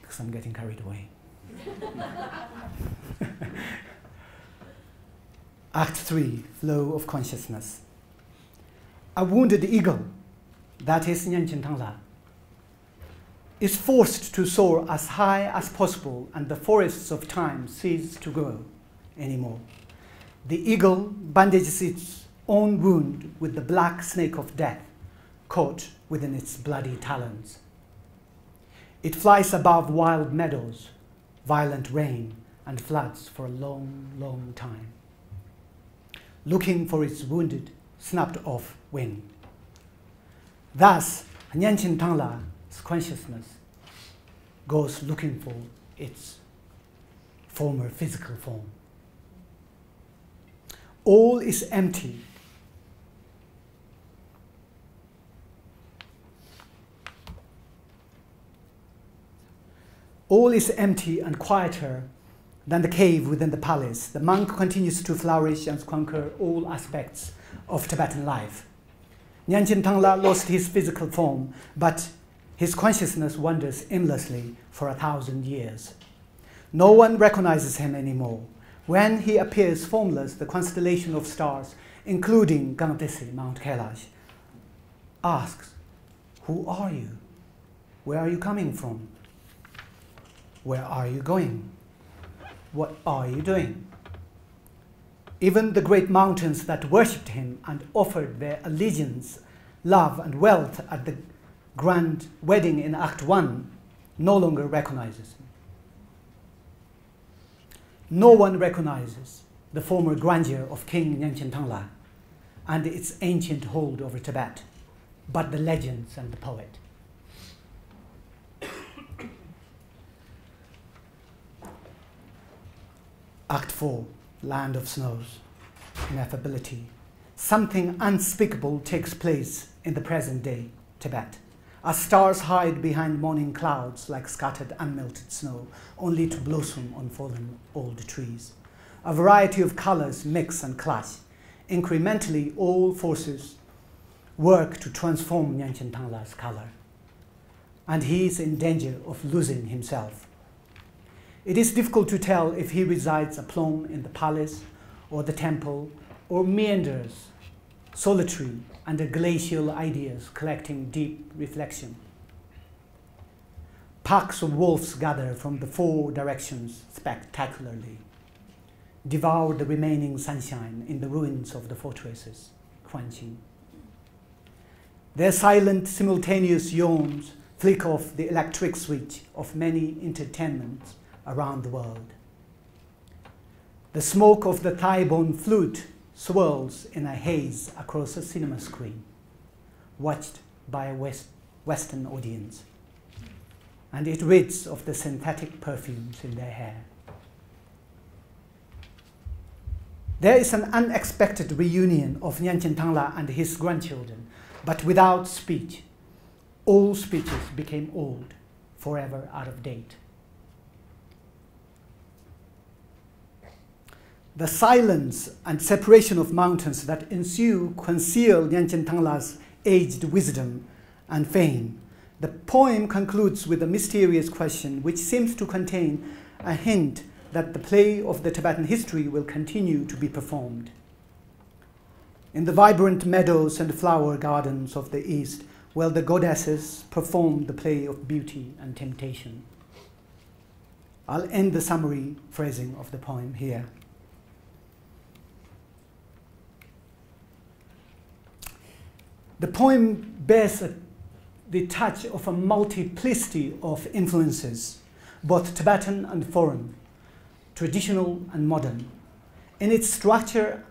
Because I'm getting carried away. Act 3, Flow of Consciousness. A wounded eagle, that is Nyangchen Tangla, is forced to soar as high as possible, and the forests of time cease to grow anymore. The eagle bandages its own wound with the black snake of death caught within its bloody talons. It flies above wild meadows, violent rain, and floods for a long, long time, looking for its wounded, snapped-off wing. Thus, Nyangchen Tangla's consciousness goes looking for its former physical form. All is empty. All is empty and quieter than the cave within the palace. The monk continues to flourish and conquer all aspects of Tibetan life. Nyangchen Tangla lost his physical form, but his consciousness wanders aimlessly for 1,000 years. No one recognizes him anymore. When he appears formless, the constellation of stars, including Gangtese, Mount Kailash, asks, "Who are you? Where are you coming from? Where are you going? What are you doing?" Even the great mountains that worshipped him and offered their allegiance, love, and wealth at the grand wedding in Act 1 no longer recognizes him. No one recognizes the former grandeur of King Nyangchen Tangla and its ancient hold over Tibet, but the legends and the poet. Act 4, Land of Snows, Ineffability. Something unspeakable takes place in the present day Tibet, as stars hide behind morning clouds like scattered unmelted snow, only to blossom on fallen old trees. A variety of colors mix and clash. Incrementally, all forces work to transform Nyangchen Tangla's color, and he is in danger of losing himself. It is difficult to tell if he resides alone in the palace or the temple, or meanders, solitary, under glacial ideas, collecting deep reflection. Packs of wolves gather from the 4 directions spectacularly. devour the remaining sunshine in the ruins of the fortresses, crunching. Their silent, simultaneous yawns flick off the electric switch of many entertainments around the world. The smoke of the thigh-bone flute swirls in a haze across a cinema screen, watched by a Western audience, and it reeks of the synthetic perfumes in their hair. There is an unexpected reunion of Nyantchen Tangla and his grandchildren, but without speech. All speeches became old, forever out of date. The silence and separation of mountains that ensue conceal Nyantchen Tangla's aged wisdom and fame. The poem concludes with a mysterious question which seems to contain a hint that the play of the Tibetan history will continue to be performed. In the vibrant meadows and flower gardens of the East, where the goddesses perform the play of beauty and temptation. I'll end the summary phrasing of the poem here. The poem bears the touch of a multiplicity of influences, both Tibetan and foreign, traditional and modern. In its structure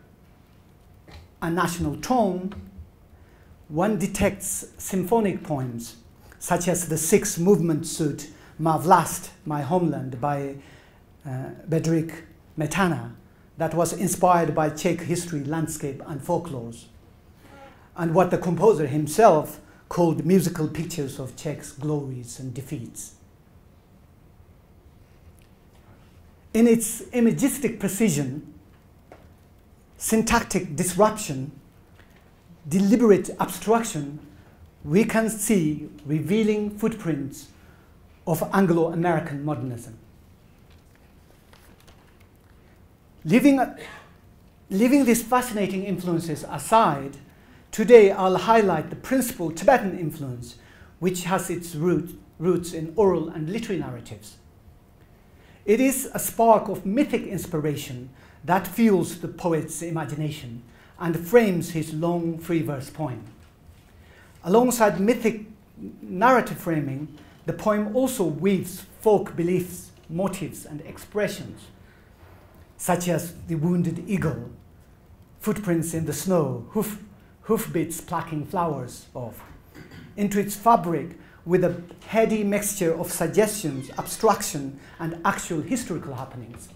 and national tone, one detects symphonic poems, such as the six-movement suite Ma Vlast, My Homeland by Bedřich Metana, that was inspired by Czech history, landscape, and folklores, and what the composer himself called musical pictures of Czech's glories and defeats. In its imagistic precision, syntactic disruption, deliberate abstraction, we can see revealing footprints of Anglo-American modernism. Leaving these fascinating influences aside, today I'll highlight the principal Tibetan influence, which has its roots in oral and literary narratives. It is a spark of mythic inspiration that fuels the poet's imagination and frames his long free-verse poem. Alongside mythic narrative framing, the poem also weaves folk beliefs, motifs, and expressions, such as the wounded eagle, footprints in the snow, hoofbeats plucking flowers off, into its fabric with a heady mixture of suggestions, abstraction, and actual historical happenings.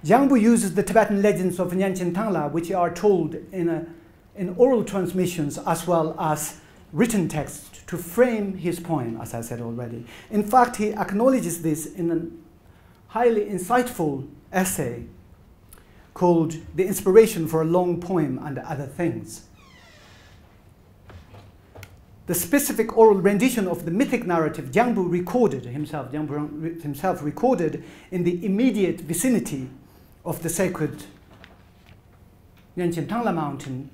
Jiangbu uses the Tibetan legends of Nyantchen Tangla, which are told in oral transmissions as well as written text, to frame his poem, as I said already. In fact, he acknowledges this in a highly insightful essay called The Inspiration for a Long Poem and Other Things. The specific oral rendition of the mythic narrative Jiangbu himself recorded in the immediate vicinity of the sacred Nyantchen Tangla mountain,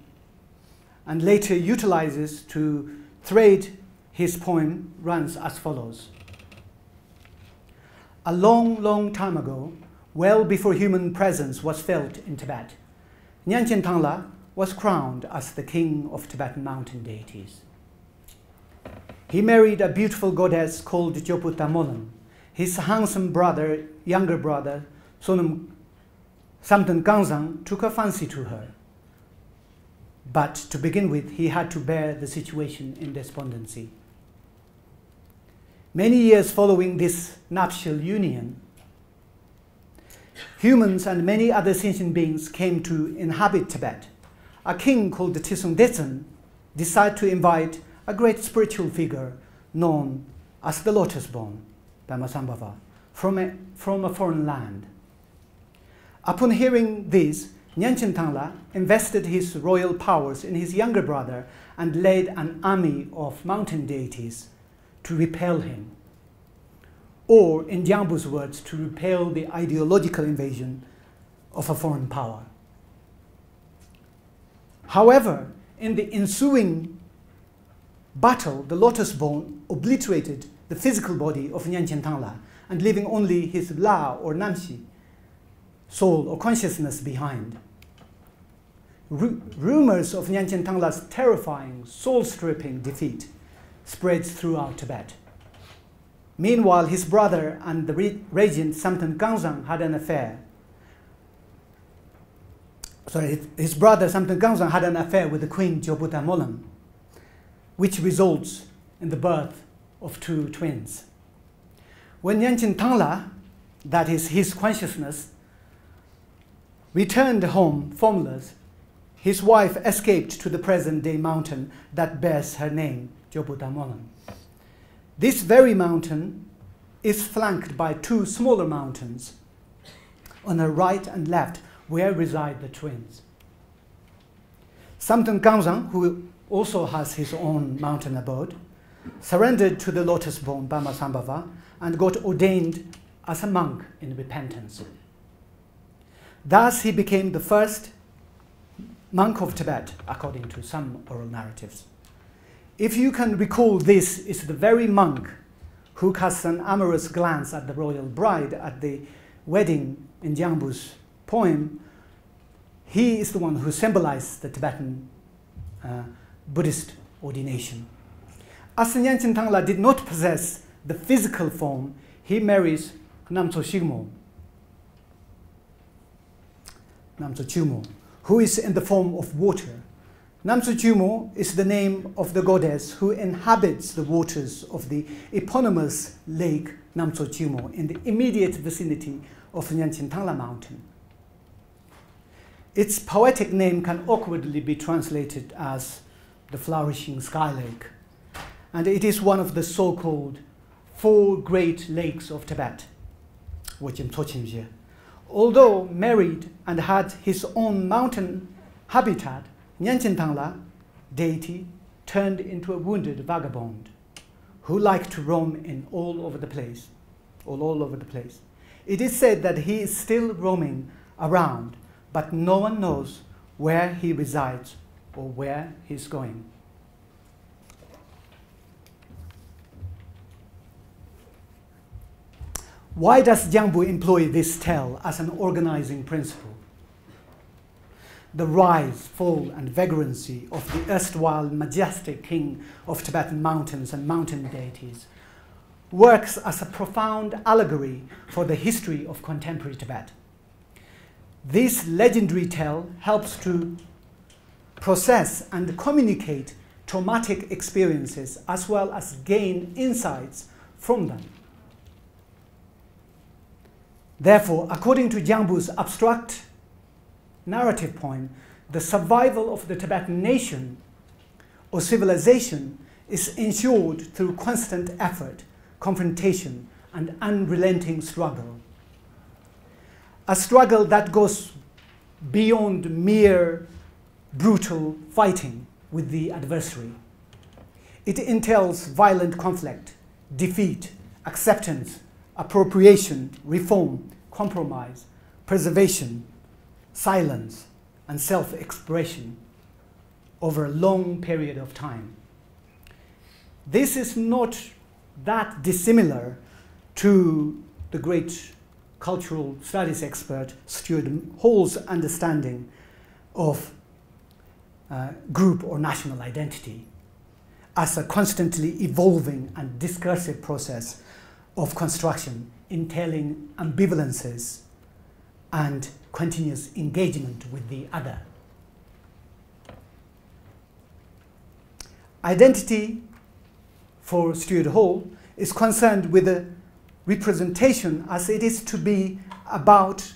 and later utilizes to thread his poem, runs as follows. A long, long time ago, well before human presence was felt in Tibet, Nyantchen Tangla was crowned as the king of Tibetan mountain deities. He married a beautiful goddess called Joputta Molen. His handsome brother, younger brother, Sonam Samten Ganzang, took a fancy to her. But to begin with, he had to bear the situation in despondency. Many years following this nuptial union, humans and many other sentient beings came to inhabit Tibet. A king called the Tisung Detsen decided to invite a great spiritual figure known as the lotus-born, Dhammasambhava, from a foreign land. Upon hearing this, Nyantchen Tangla invested his royal powers in his younger brother and led an army of mountain deities to repel him, or in Jiangbu's words, to repel the ideological invasion of a foreign power. However, in the ensuing battle, the lotus-born obliterated the physical body of Nyantchen Tangla, and leaving only his La or Namshi, soul or consciousness behind. Rumors of Nyanchen Tangla's terrifying, soul-stripping defeat spreads throughout Tibet. Meanwhile, his brother and the regent Samten Gangzang had an affair. His brother Samten Gangzang had an affair with the queen Jobuta Molam, which results in the birth of 2 twins. When Nyanchen Tangla, that is his consciousness, returned home formless, his wife escaped to the present-day mountain that bears her name, Jobuta Molam. This very mountain is flanked by 2 smaller mountains on her right and left, where reside the twins. Samten Gangzang, who also has his own mountain abode, surrendered to the lotus-born Bama-Sambhava and got ordained as a monk in repentance. Thus, he became the first monk of Tibet, according to some oral narratives. If you can recall, this is the very monk who casts an amorous glance at the royal bride at the wedding in Jiangbu's poem. He is the one who symbolized the Tibetan Buddhist ordination. As Nyanchen Tangla did not possess the physical form, he marries Namtso Chumo, who is in the form of water. Namtso Chumo is the name of the goddess who inhabits the waters of the eponymous lake Namtso Chumo in the immediate vicinity of Nyanchen Tangla mountain. Its poetic name can awkwardly be translated as the flourishing sky lake, and it is one of the so-called 4 great lakes of Tibet. Although married and had his own mountain habitat, Nyanchen Tangla deity turned into a wounded vagabond who liked to roam all over the place. It is said that he is still roaming around, but no one knows where he resides or where he's going. Why does Jiangbu employ this tale as an organizing principle? The rise, fall, and vagrancy of the erstwhile majestic king of Tibetan mountains and mountain deities works as a profound allegory for the history of contemporary Tibet. This legendary tale helps to process and communicate traumatic experiences as well as gain insights from them. Therefore, according to Jiangbu's abstract narrative poem, the survival of the Tibetan nation or civilization is ensured through constant effort, confrontation, and unrelenting struggle. A struggle that goes beyond mere brutal fighting with the adversary. It entails violent conflict, defeat, acceptance, appropriation, reform, compromise, preservation, silence, and self-expression over a long period of time. This is not that dissimilar to the great cultural studies expert Stuart Hall's understanding of group or national identity as a constantly evolving and discursive process of construction entailing ambivalences and continuous engagement with the other. Identity, for Stuart Hall, is concerned with the representation as it is to be about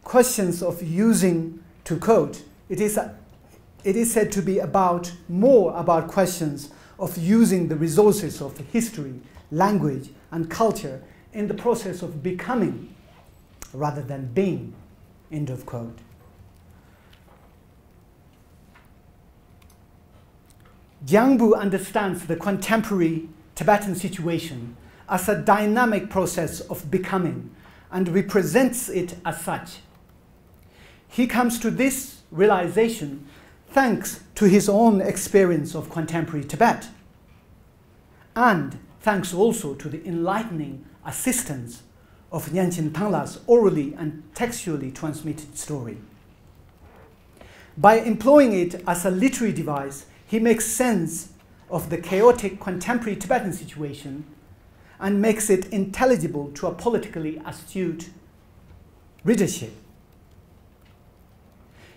questions of using, to quote, it is said to be more about questions of using the resources of history, language, and culture in the process of becoming rather than being, end of quote. Jiangbu understands the contemporary Tibetan situation as a dynamic process of becoming and represents it as such. He comes to this realization thanks to his own experience of contemporary Tibet, and thanks also to the enlightening assistance of Nyangchen Tangla's orally and textually transmitted story. By employing it as a literary device, he makes sense of the chaotic contemporary Tibetan situation and makes it intelligible to a politically astute readership.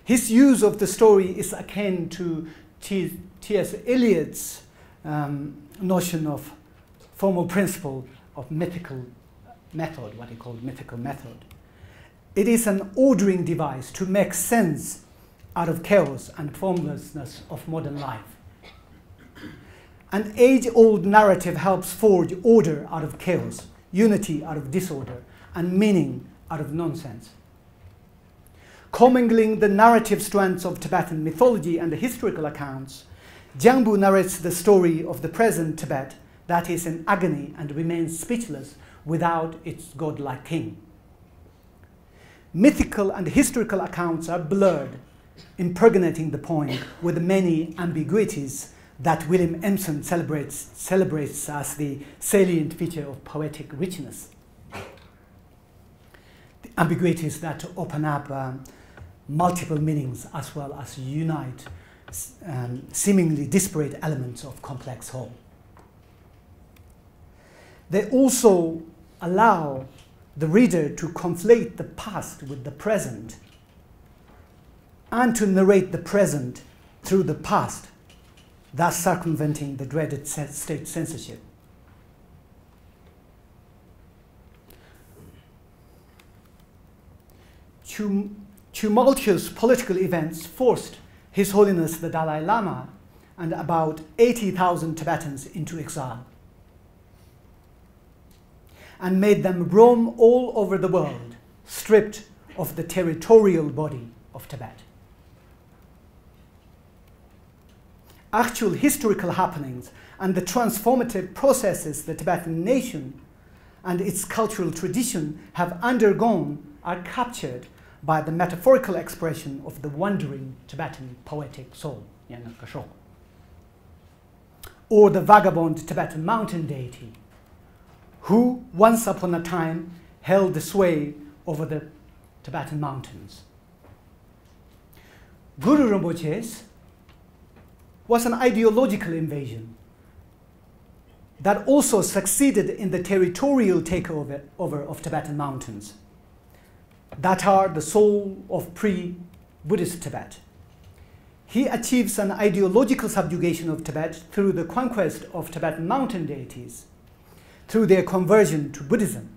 His use of the story is akin to T.S. Eliot's notion of formal principle of mythical method, what he called mythical method. It is an ordering device to make sense out of chaos and formlessness of modern life. An age-old narrative helps forge order out of chaos, unity out of disorder, and meaning out of nonsense. Commingling the narrative strands of Tibetan mythology and the historical accounts, Jiangbu narrates the story of the present Tibet that is in agony and remains speechless without its godlike king. Mythical and historical accounts are blurred, impregnating the poem with the many ambiguities that William Emerson celebrates as the salient feature of poetic richness. The ambiguities that open up multiple meanings as well as unite seemingly disparate elements of complex whole. They also allow the reader to conflate the past with the present and to narrate the present through the past, thus circumventing the dreaded state censorship. Tumultuous political events forced His Holiness the Dalai Lama and about 80,000 Tibetans into exile and made them roam all over the world, stripped of the territorial body of Tibet. Actual historical happenings and the transformative processes the Tibetan nation and its cultural tradition have undergone are captured by the metaphorical expression of the wandering Tibetan poetic soul, or the vagabond Tibetan mountain deity, who once upon a time held the sway over the Tibetan mountains. Guru Rinpoche's was an ideological invasion that also succeeded in the territorial takeover of Tibetan mountains that are the soul of pre-Buddhist Tibet. He achieves an ideological subjugation of Tibet through the conquest of Tibetan mountain deities, through their conversion to Buddhism.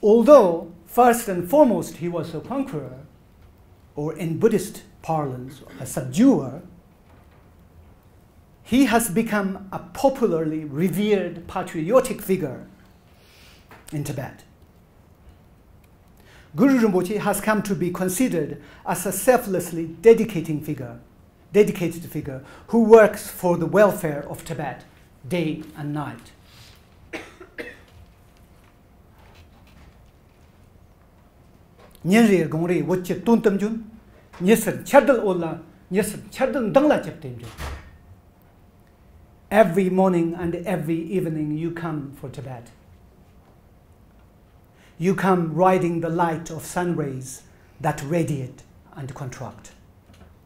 Although, first and foremost, he was a conqueror, or in Buddhist parlance, a subduer, he has become a popularly revered patriotic figure in Tibet. Guru Rinpoche has come to be considered as a selflessly dedicated figure who works for the welfare of Tibet day and night. Nyeri gongri woche tuntam jun, nyesar chardal ola, nyesar chardal dangla chaptem jun. Every morning and every evening you come for Tibet. You come riding the light of sun rays that radiate and contract,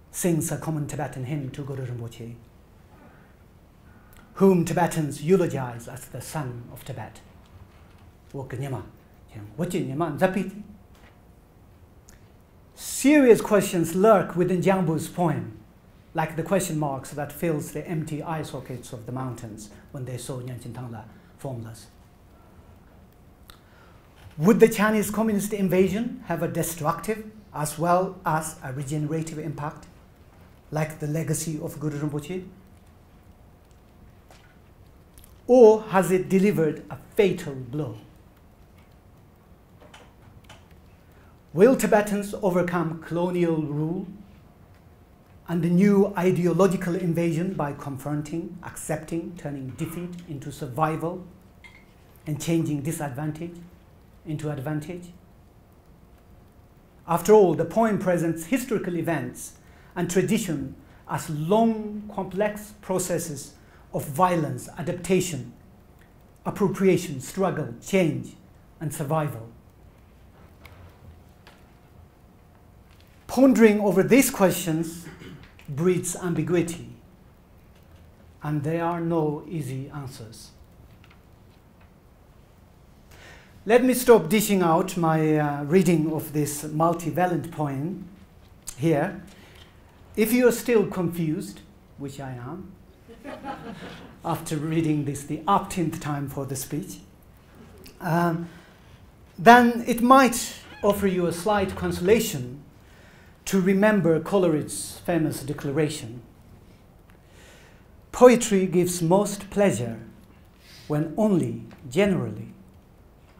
sings a common Tibetan hymn to Guru Rinpoche, whom Tibetans eulogize as the son of Tibet. Serious questions lurk within Jiangbu's poem, like the question marks that fills the empty eye sockets of the mountains when they saw Nyangchen Tangla formless. Would the Chinese communist invasion have a destructive as well as a regenerative impact, like the legacy of Guru Rinpoche? Or has it delivered a fatal blow? Will Tibetans overcome colonial rule and the new ideological invasion by confronting, accepting, turning defeat into survival, and changing disadvantage into advantage? After all, the poem presents historical events and tradition as long, complex processes of violence, adaptation, appropriation, struggle, change, and survival. Pondering over these questions breeds ambiguity, and there are no easy answers. Let me stop dishing out my reading of this multivalent poem here. If you are still confused, which I am, after reading this the 18th time for the speech, then it might offer you a slight consolation to remember Coleridge's famous declaration. Poetry gives most pleasure when only generally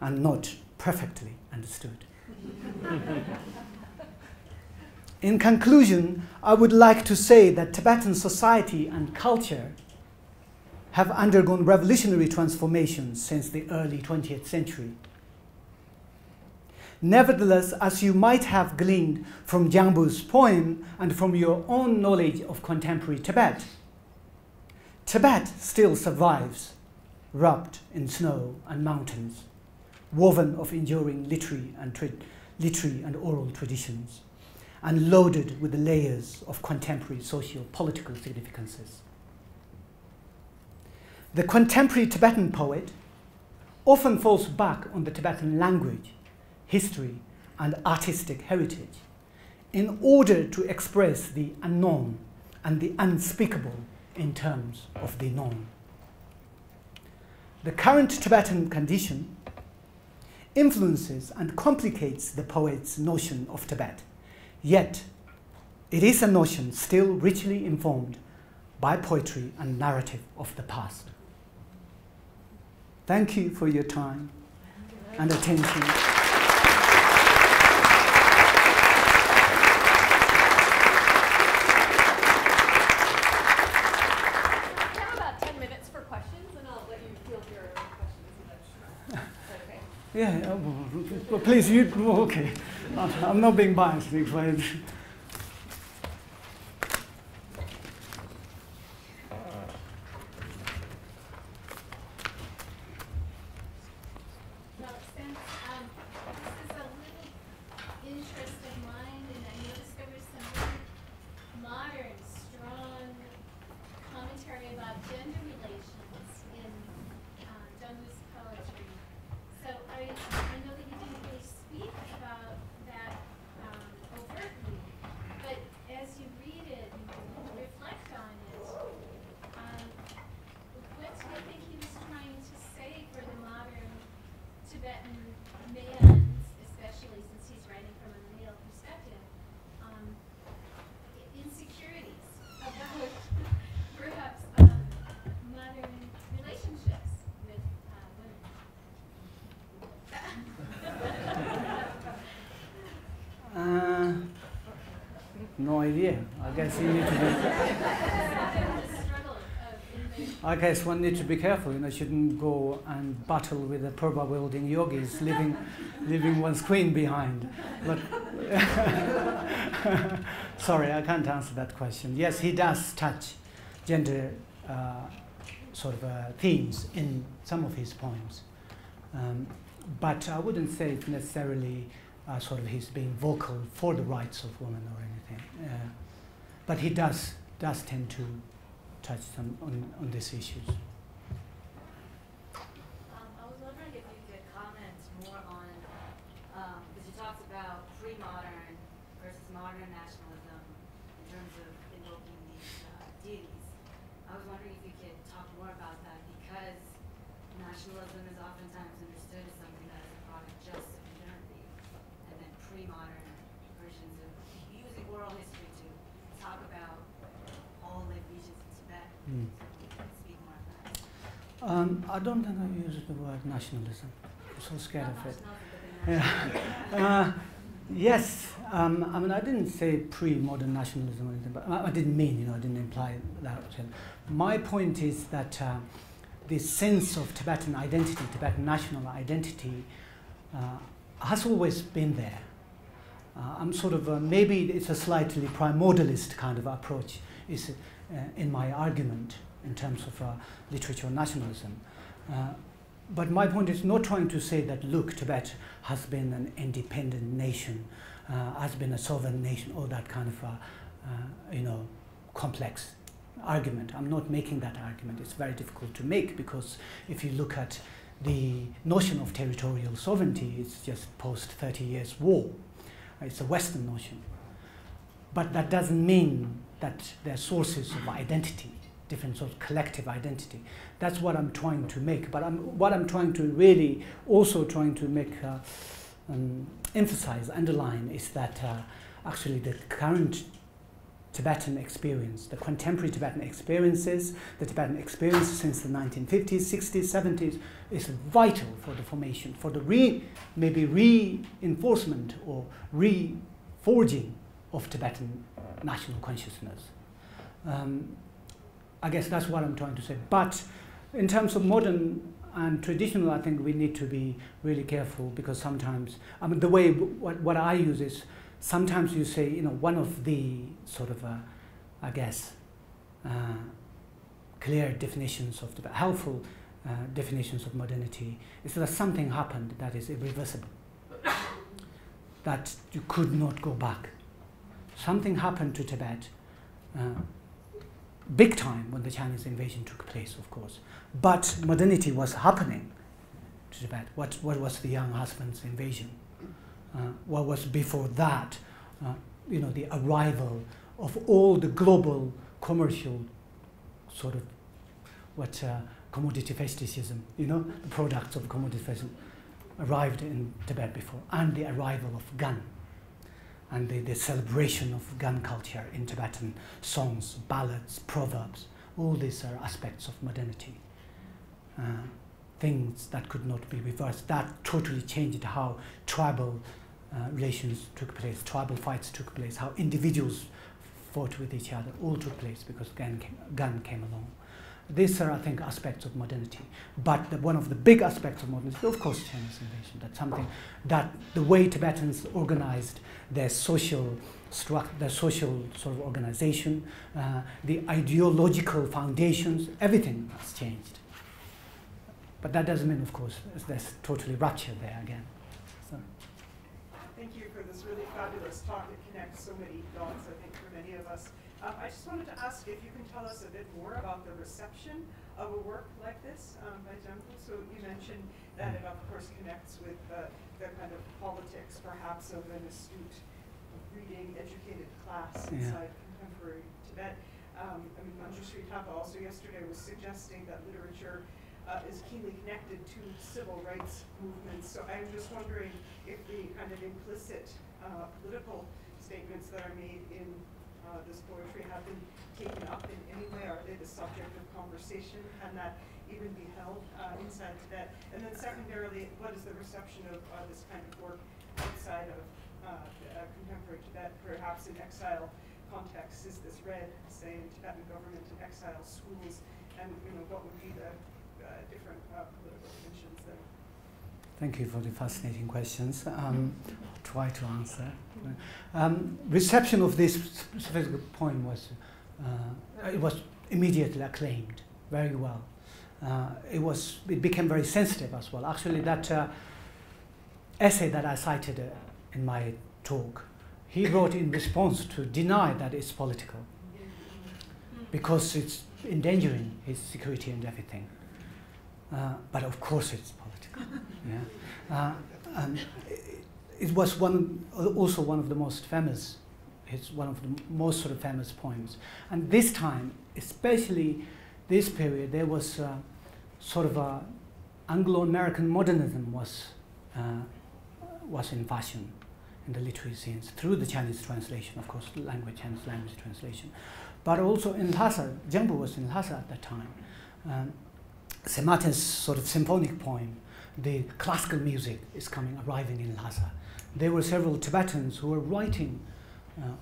and not perfectly understood. In conclusion, I would like to say that Tibetan society and culture have undergone revolutionary transformations since the early 20th century. Nevertheless, as you might have gleaned from Jambu's poem and from your own knowledge of contemporary Tibet, Tibet still survives, wrapped in snow and mountains, woven of enduring literary and oral traditions, and loaded with the layers of contemporary socio-political significances. The contemporary Tibetan poet often falls back on the Tibetan language, history, and artistic heritage in order to express the unknown and the unspeakable in terms of the known. The current Tibetan condition influences and complicates the poet's notion of Tibet, yet it is a notion still richly informed by poetry and narrative of the past. Thank you for your time and attention. Yeah, well, please, you, okay. I'm not being biased. No idea. I guess you need to be. I guess one needs to be careful. Shouldn't go and battle with the purba-wielding yogis, leaving one's queen behind. But sorry, I can't answer that question. Yes, he does touch gender themes in some of his poems, but I wouldn't say it's necessarily he's being vocal for the rights of women or anything. But he does tend to touch some on these issues. I was wondering if you could comment more on, because you talked about pre-modern versus modern nationalism in terms of invoking these deities. I was wondering if you could talk more about that, because nationalism is oftentimes understood as something that is a product just of modernity, and then pre-modern versions of using oral history to talk about all lived regions in Tibet. Speak more of that. I don't think I use the word nationalism. I'm so scared of it. Yeah. Yes, I didn't say pre-modern nationalism or anything, but I didn't mean, I didn't imply that. My point is that this sense of Tibetan identity, Tibetan national identity, has always been there. I'm maybe it's a slightly primordialist kind of approach is in my argument in terms of literature nationalism. But my point is not trying to say that, look, Tibet has been an independent nation, has been a sovereign nation, or that kind of, you know, complex argument. I'm not making that argument. It's very difficult to make, because if you look at the notion of territorial sovereignty, it's just post 30 years war. It's a Western notion. But that doesn't mean that there are sources of identity, different sorts of collective identity. That's what I'm trying to make. But what I'm trying to really also trying to make, emphasize, underline, is that actually the current Tibetan experience, the contemporary Tibetan experiences, the Tibetan experience since the 1950s, 60s, 70s, is vital for the formation, for the maybe reinforcement or reforging of Tibetan national consciousness. I guess that's what I'm trying to say. But in terms of modern and traditional, I think we need to be really careful, because sometimes, I mean, the way what I use is, sometimes you say, you know, one of the sort of, I guess, clear definitions of Tibet, helpful definitions of modernity, is that something happened that is irreversible, that you could not go back. Something happened to Tibet, big time, when the Chinese invasion took place, of course. But modernity was happening to Tibet. What was the young husband's invasion? What was before that? You know, the arrival of all the global commercial sort of commodity fetishism, you know, the products of commodity fetishism arrived in Tibet before, and the arrival of gun, and the celebration of gun culture in Tibetan songs, ballads, proverbs. All these are aspects of modernity. Things that could not be reversed. That totally changed how tribal relations took place, tribal fights took place, how individuals fought with each other, all took place because gun came along. These are, I think, aspects of modernity. But one of the big aspects of modernity, of course, Chinese invasion. That's something that the way Tibetans organized their social structure, their social sort of organization, the ideological foundations, everything has changed. But that doesn't mean, of course, there's totally rupture there again. So. Thank you for this really fabulous talk. It connects so many dots, I think, for many of us. I just wanted to ask if you can tell us a bit more about the reception of a work like this by Jambu. So you mentioned that it, of course, connects with the kind of politics, perhaps, of an astute, reading, educated class inside contemporary Tibet. I mean, Manjushri Thapa also yesterday was suggesting that literature is keenly connected to civil rights movements. So I'm just wondering if the kind of implicit political statements that are made in this poetry have been taken up in any way? Are they the subject of conversation? Can that even be held inside Tibet? And then secondarily, what is the reception of this kind of work outside of contemporary Tibet, perhaps in exile context? Is this read, say, in Tibetan government and exile schools? And what would be the different political tensions there? Thank you for the fascinating questions. I'll try to answer. Reception of this specific poem was, it was immediately acclaimed very well. It became very sensitive as well. Actually, that essay that I cited in my talk, he wrote in response to deny that it's political, because it's endangering his security and everything. But of course it's political. Yeah. It was also one of the most famous, it's one of the most sort of famous poems. And this time, especially this period, there was sort of a Anglo-American modernism was in fashion in the literary scenes through the Chinese translation, of course, Chinese language translation. But also in Lhasa, Jambu was in Lhasa at that time. Semate's sort of symphonic poem, the classical music is arriving in Lhasa. There were several Tibetans who were writing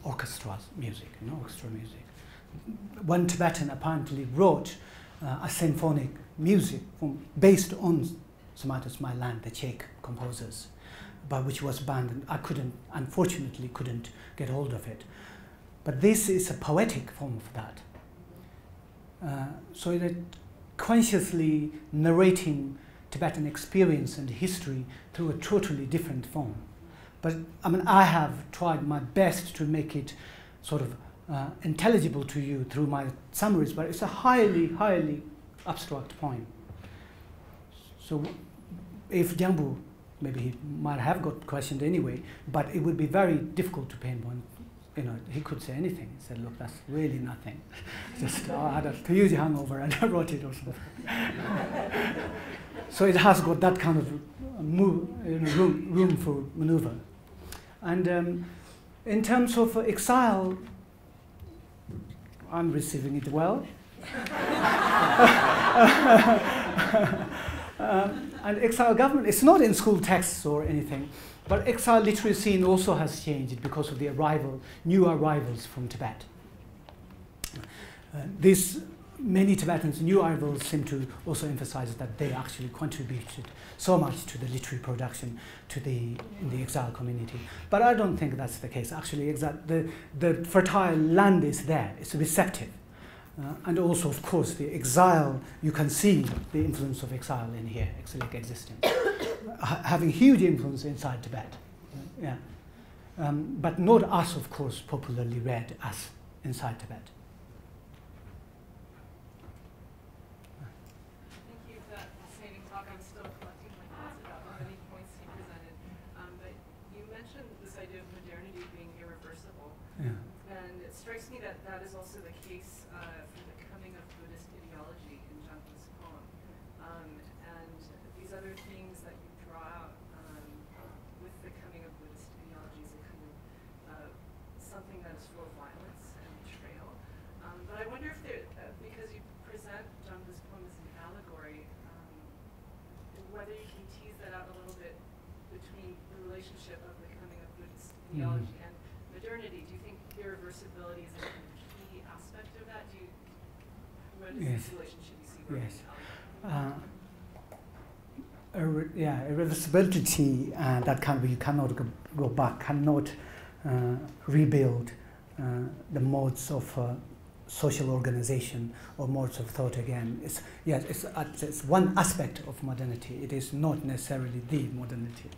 orchestra music. One Tibetan apparently wrote a symphonic music based on Semate's My Land, the Czech composers, but which was banned, and I unfortunately couldn't get hold of it. But this is a poetic form of that. So that consciously narrating Tibetan experience and history through a totally different form. But I mean, I have tried my best to make it sort of intelligible to you through my summaries, but it's a highly, highly abstract poem. So if Jambu, maybe he might have got questioned anyway, but it would be very difficult to pinpoint. You know, he could say anything. He said, look, that's really nothing. Just, I had a huge hangover and I wrote it or something. So it has got that kind of room for maneuver. And in terms of exile, I'm receiving it well. And exile government, it's not in school texts or anything, but exile literary scene also has changed because of the new arrivals from Tibet. Many Tibetans, new arrivals, seem to also emphasize that they actually contributed so much to the literary production in the exile community. But I don't think that's the case. Actually, the fertile land is there. It's receptive. And also, of course, the exile, you can see the influence of exile in here, exilic existence, having huge influence inside Tibet. But not as, of course, popularly read as inside Tibet. Thank you for that fascinating talk. I'm still collecting my thoughts about the many points you presented. But you mentioned this idea of modernity being irreversible. Yeah. And it strikes me that that is also the case for the coming of Buddhist ideology in Jungkook's poem. And these other themes that you draw out with the coming of Buddhist ideology is a kind of something that is full of violence and betrayal. But I wonder if there, because you present Jungkook's poem as an allegory, whether you can tease that out a little bit between the relationship of the coming of Buddhist ideology and modernity. Do you think irreversibility is a key aspect of that? What is this relationship you see working out? Irreversibility, that kind of, you cannot go back, cannot rebuild the modes of social organization or modes of thought again. It's one aspect of modernity. It is not necessarily the modernity.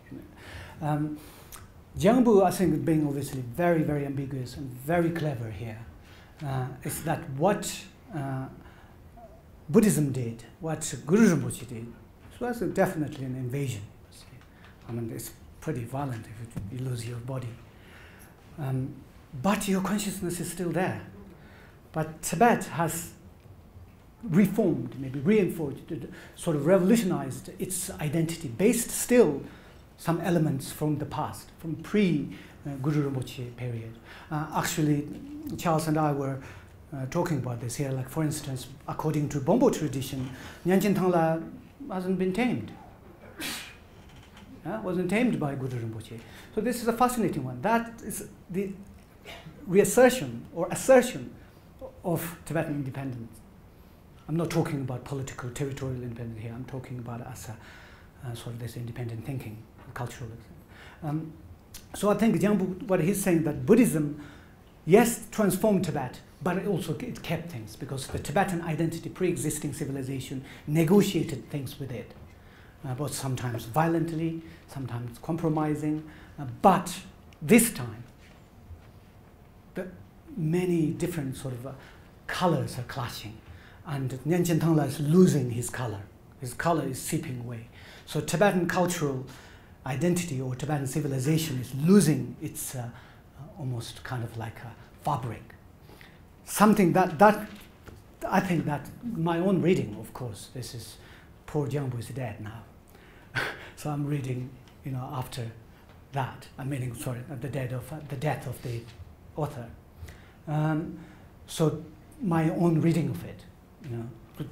Jiangbu, I think, being obviously very, very ambiguous and very clever here, is that what Buddhism did, what Guru Rinpoche did, was definitely an invasion. I mean, it's pretty violent if you lose your body. But your consciousness is still there. But Tibet has reformed, maybe reinforced, sort of revolutionized its identity, based still some elements from the past, from pre-Guru Rinpoche period. Actually, Charles and I were talking about this here, like for instance, according to Bombo tradition, Nyangchen Tangla hasn't been tamed. Wasn't tamed by Guru Rinpoche. So this is a fascinating one. That is the reassertion or assertion of Tibetan independence. I'm not talking about political, territorial independence here. I'm talking about as a sort of this independent thinking, cultural. So I think Jiangbu, what he's saying, that Buddhism, yes, transformed Tibet, but it kept things, because the Tibetan identity, pre-existing civilization, negotiated things with it, both sometimes violently, sometimes compromising, but this time, the many different sort of colors are clashing, and Nyangchen Tangla is losing his color. His color is seeping away. So Tibetan cultural identity or Tibetan civilization is losing its almost kind of like a fabric. Something that I think that my own reading, of course, this is poor Jiangbu is dead now. So I'm reading, after that. I'm meaning, sorry, the death of the author. So my own reading of it,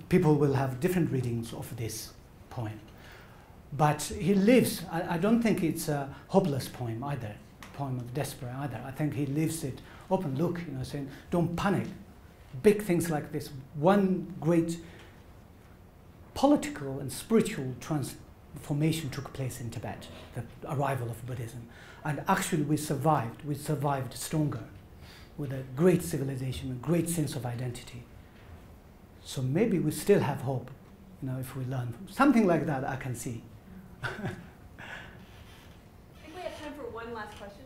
people will have different readings of this poem. But he lives, I don't think it's a hopeless poem either, poem of despair either. I think he lives it open, look, saying, don't panic. Big things like this. One great political and spiritual transformation took place in Tibet, the arrival of Buddhism. And actually we survived stronger, with a great civilization, a great sense of identity. So maybe we still have hope you know, if we learn from something like that, I can see. I think we have time for one last question.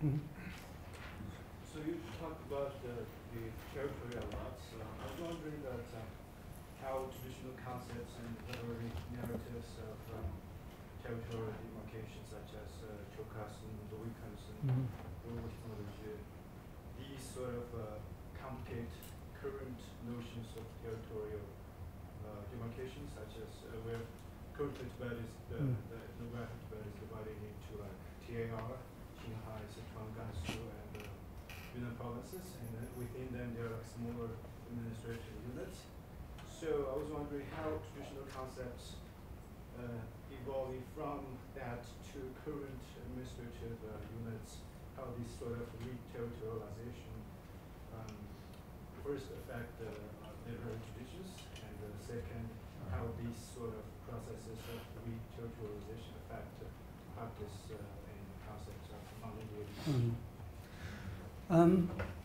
Mm-hmm. So you talked about the territory a lot. So I was wondering that how traditional concepts and literary narratives of territorial demarcation, such as Chokasum, Doikasum, these sort of complicate current notions of territorial demarcation, such as where currently Tibet is the west of Tibet is divided into like TAR, Qinghai, Sichuan, Gansu, and Yunnan provinces, and then within them there are like smaller administrative units. So I was wondering how traditional concepts evolving from that to current administrative units, how these sort of re-territorialization first affect literary traditions, and second, how these sort of processes of re-territorialization affect practice and concepts of Mountain Deity.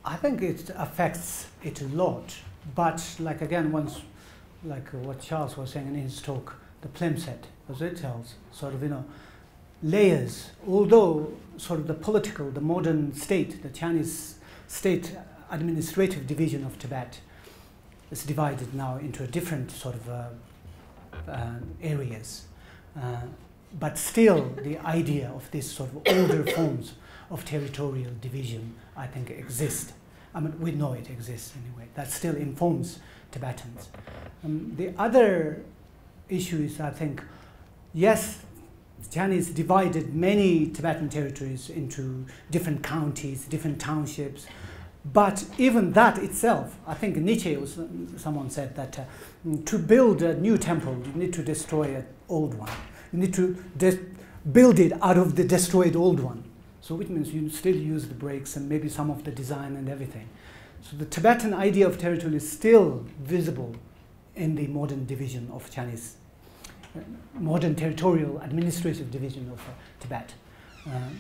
I think it affects it a lot, but like again, once, like what Charles was saying in his talk, the plimsoll, as it tells, sort of, you know, layers, although sort of the political, the modern state, the Chinese state administrative division of Tibet is divided now into a different sort of areas. But still, the idea of this sort of older forms of territorial division, I think, exist. I mean, we know it exists anyway. That still informs Tibetans. The other issue is, I think, yes, the Chinese divided many Tibetan territories into different counties, different townships, but even that itself, I think Nietzsche, was, someone said that to build a new temple, you need to destroy an old one. You need to build it out of the destroyed old one. So which means you still use the bricks and maybe some of the design and everything. So the Tibetan idea of territory is still visible in the modern division of Chinese, modern territorial administrative division of Tibet.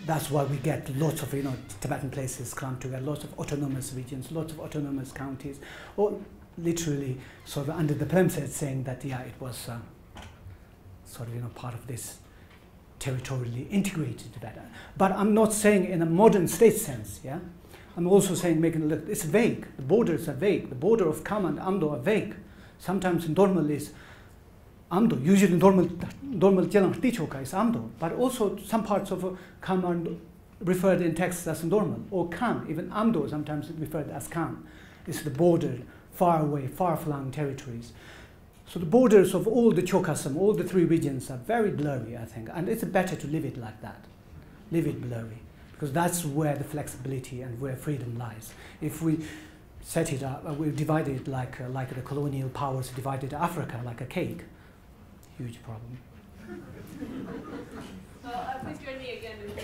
That's why we get lots of, you know, Tibetan places come together, lots of autonomous regions, lots of autonomous counties, or literally sort of under the plimsoll saying that, yeah, it was sort of, you know, part of this territorially integrated Tibet. But I'm not saying in a modern state sense, yeah? I'm also saying, making a look, it's vague. The borders are vague. The border of Kham and Amdo are vague. Sometimes normal is Amdo, usually normal Jelang Tichoka is Amdo, but also some parts of Kham are referred in texts as normal, or Kham, even Amdo sometimes referred as Kham. It's the border, far away, far-flung territories. So the borders of all the Chokasam, all the three regions are very blurry, I think, and it's better to leave it like that, leave it blurry, because that's where the flexibility and where freedom lies. If we set it up, we divide it like the colonial powers divided Africa like a cake, huge problem. Well, please join me again in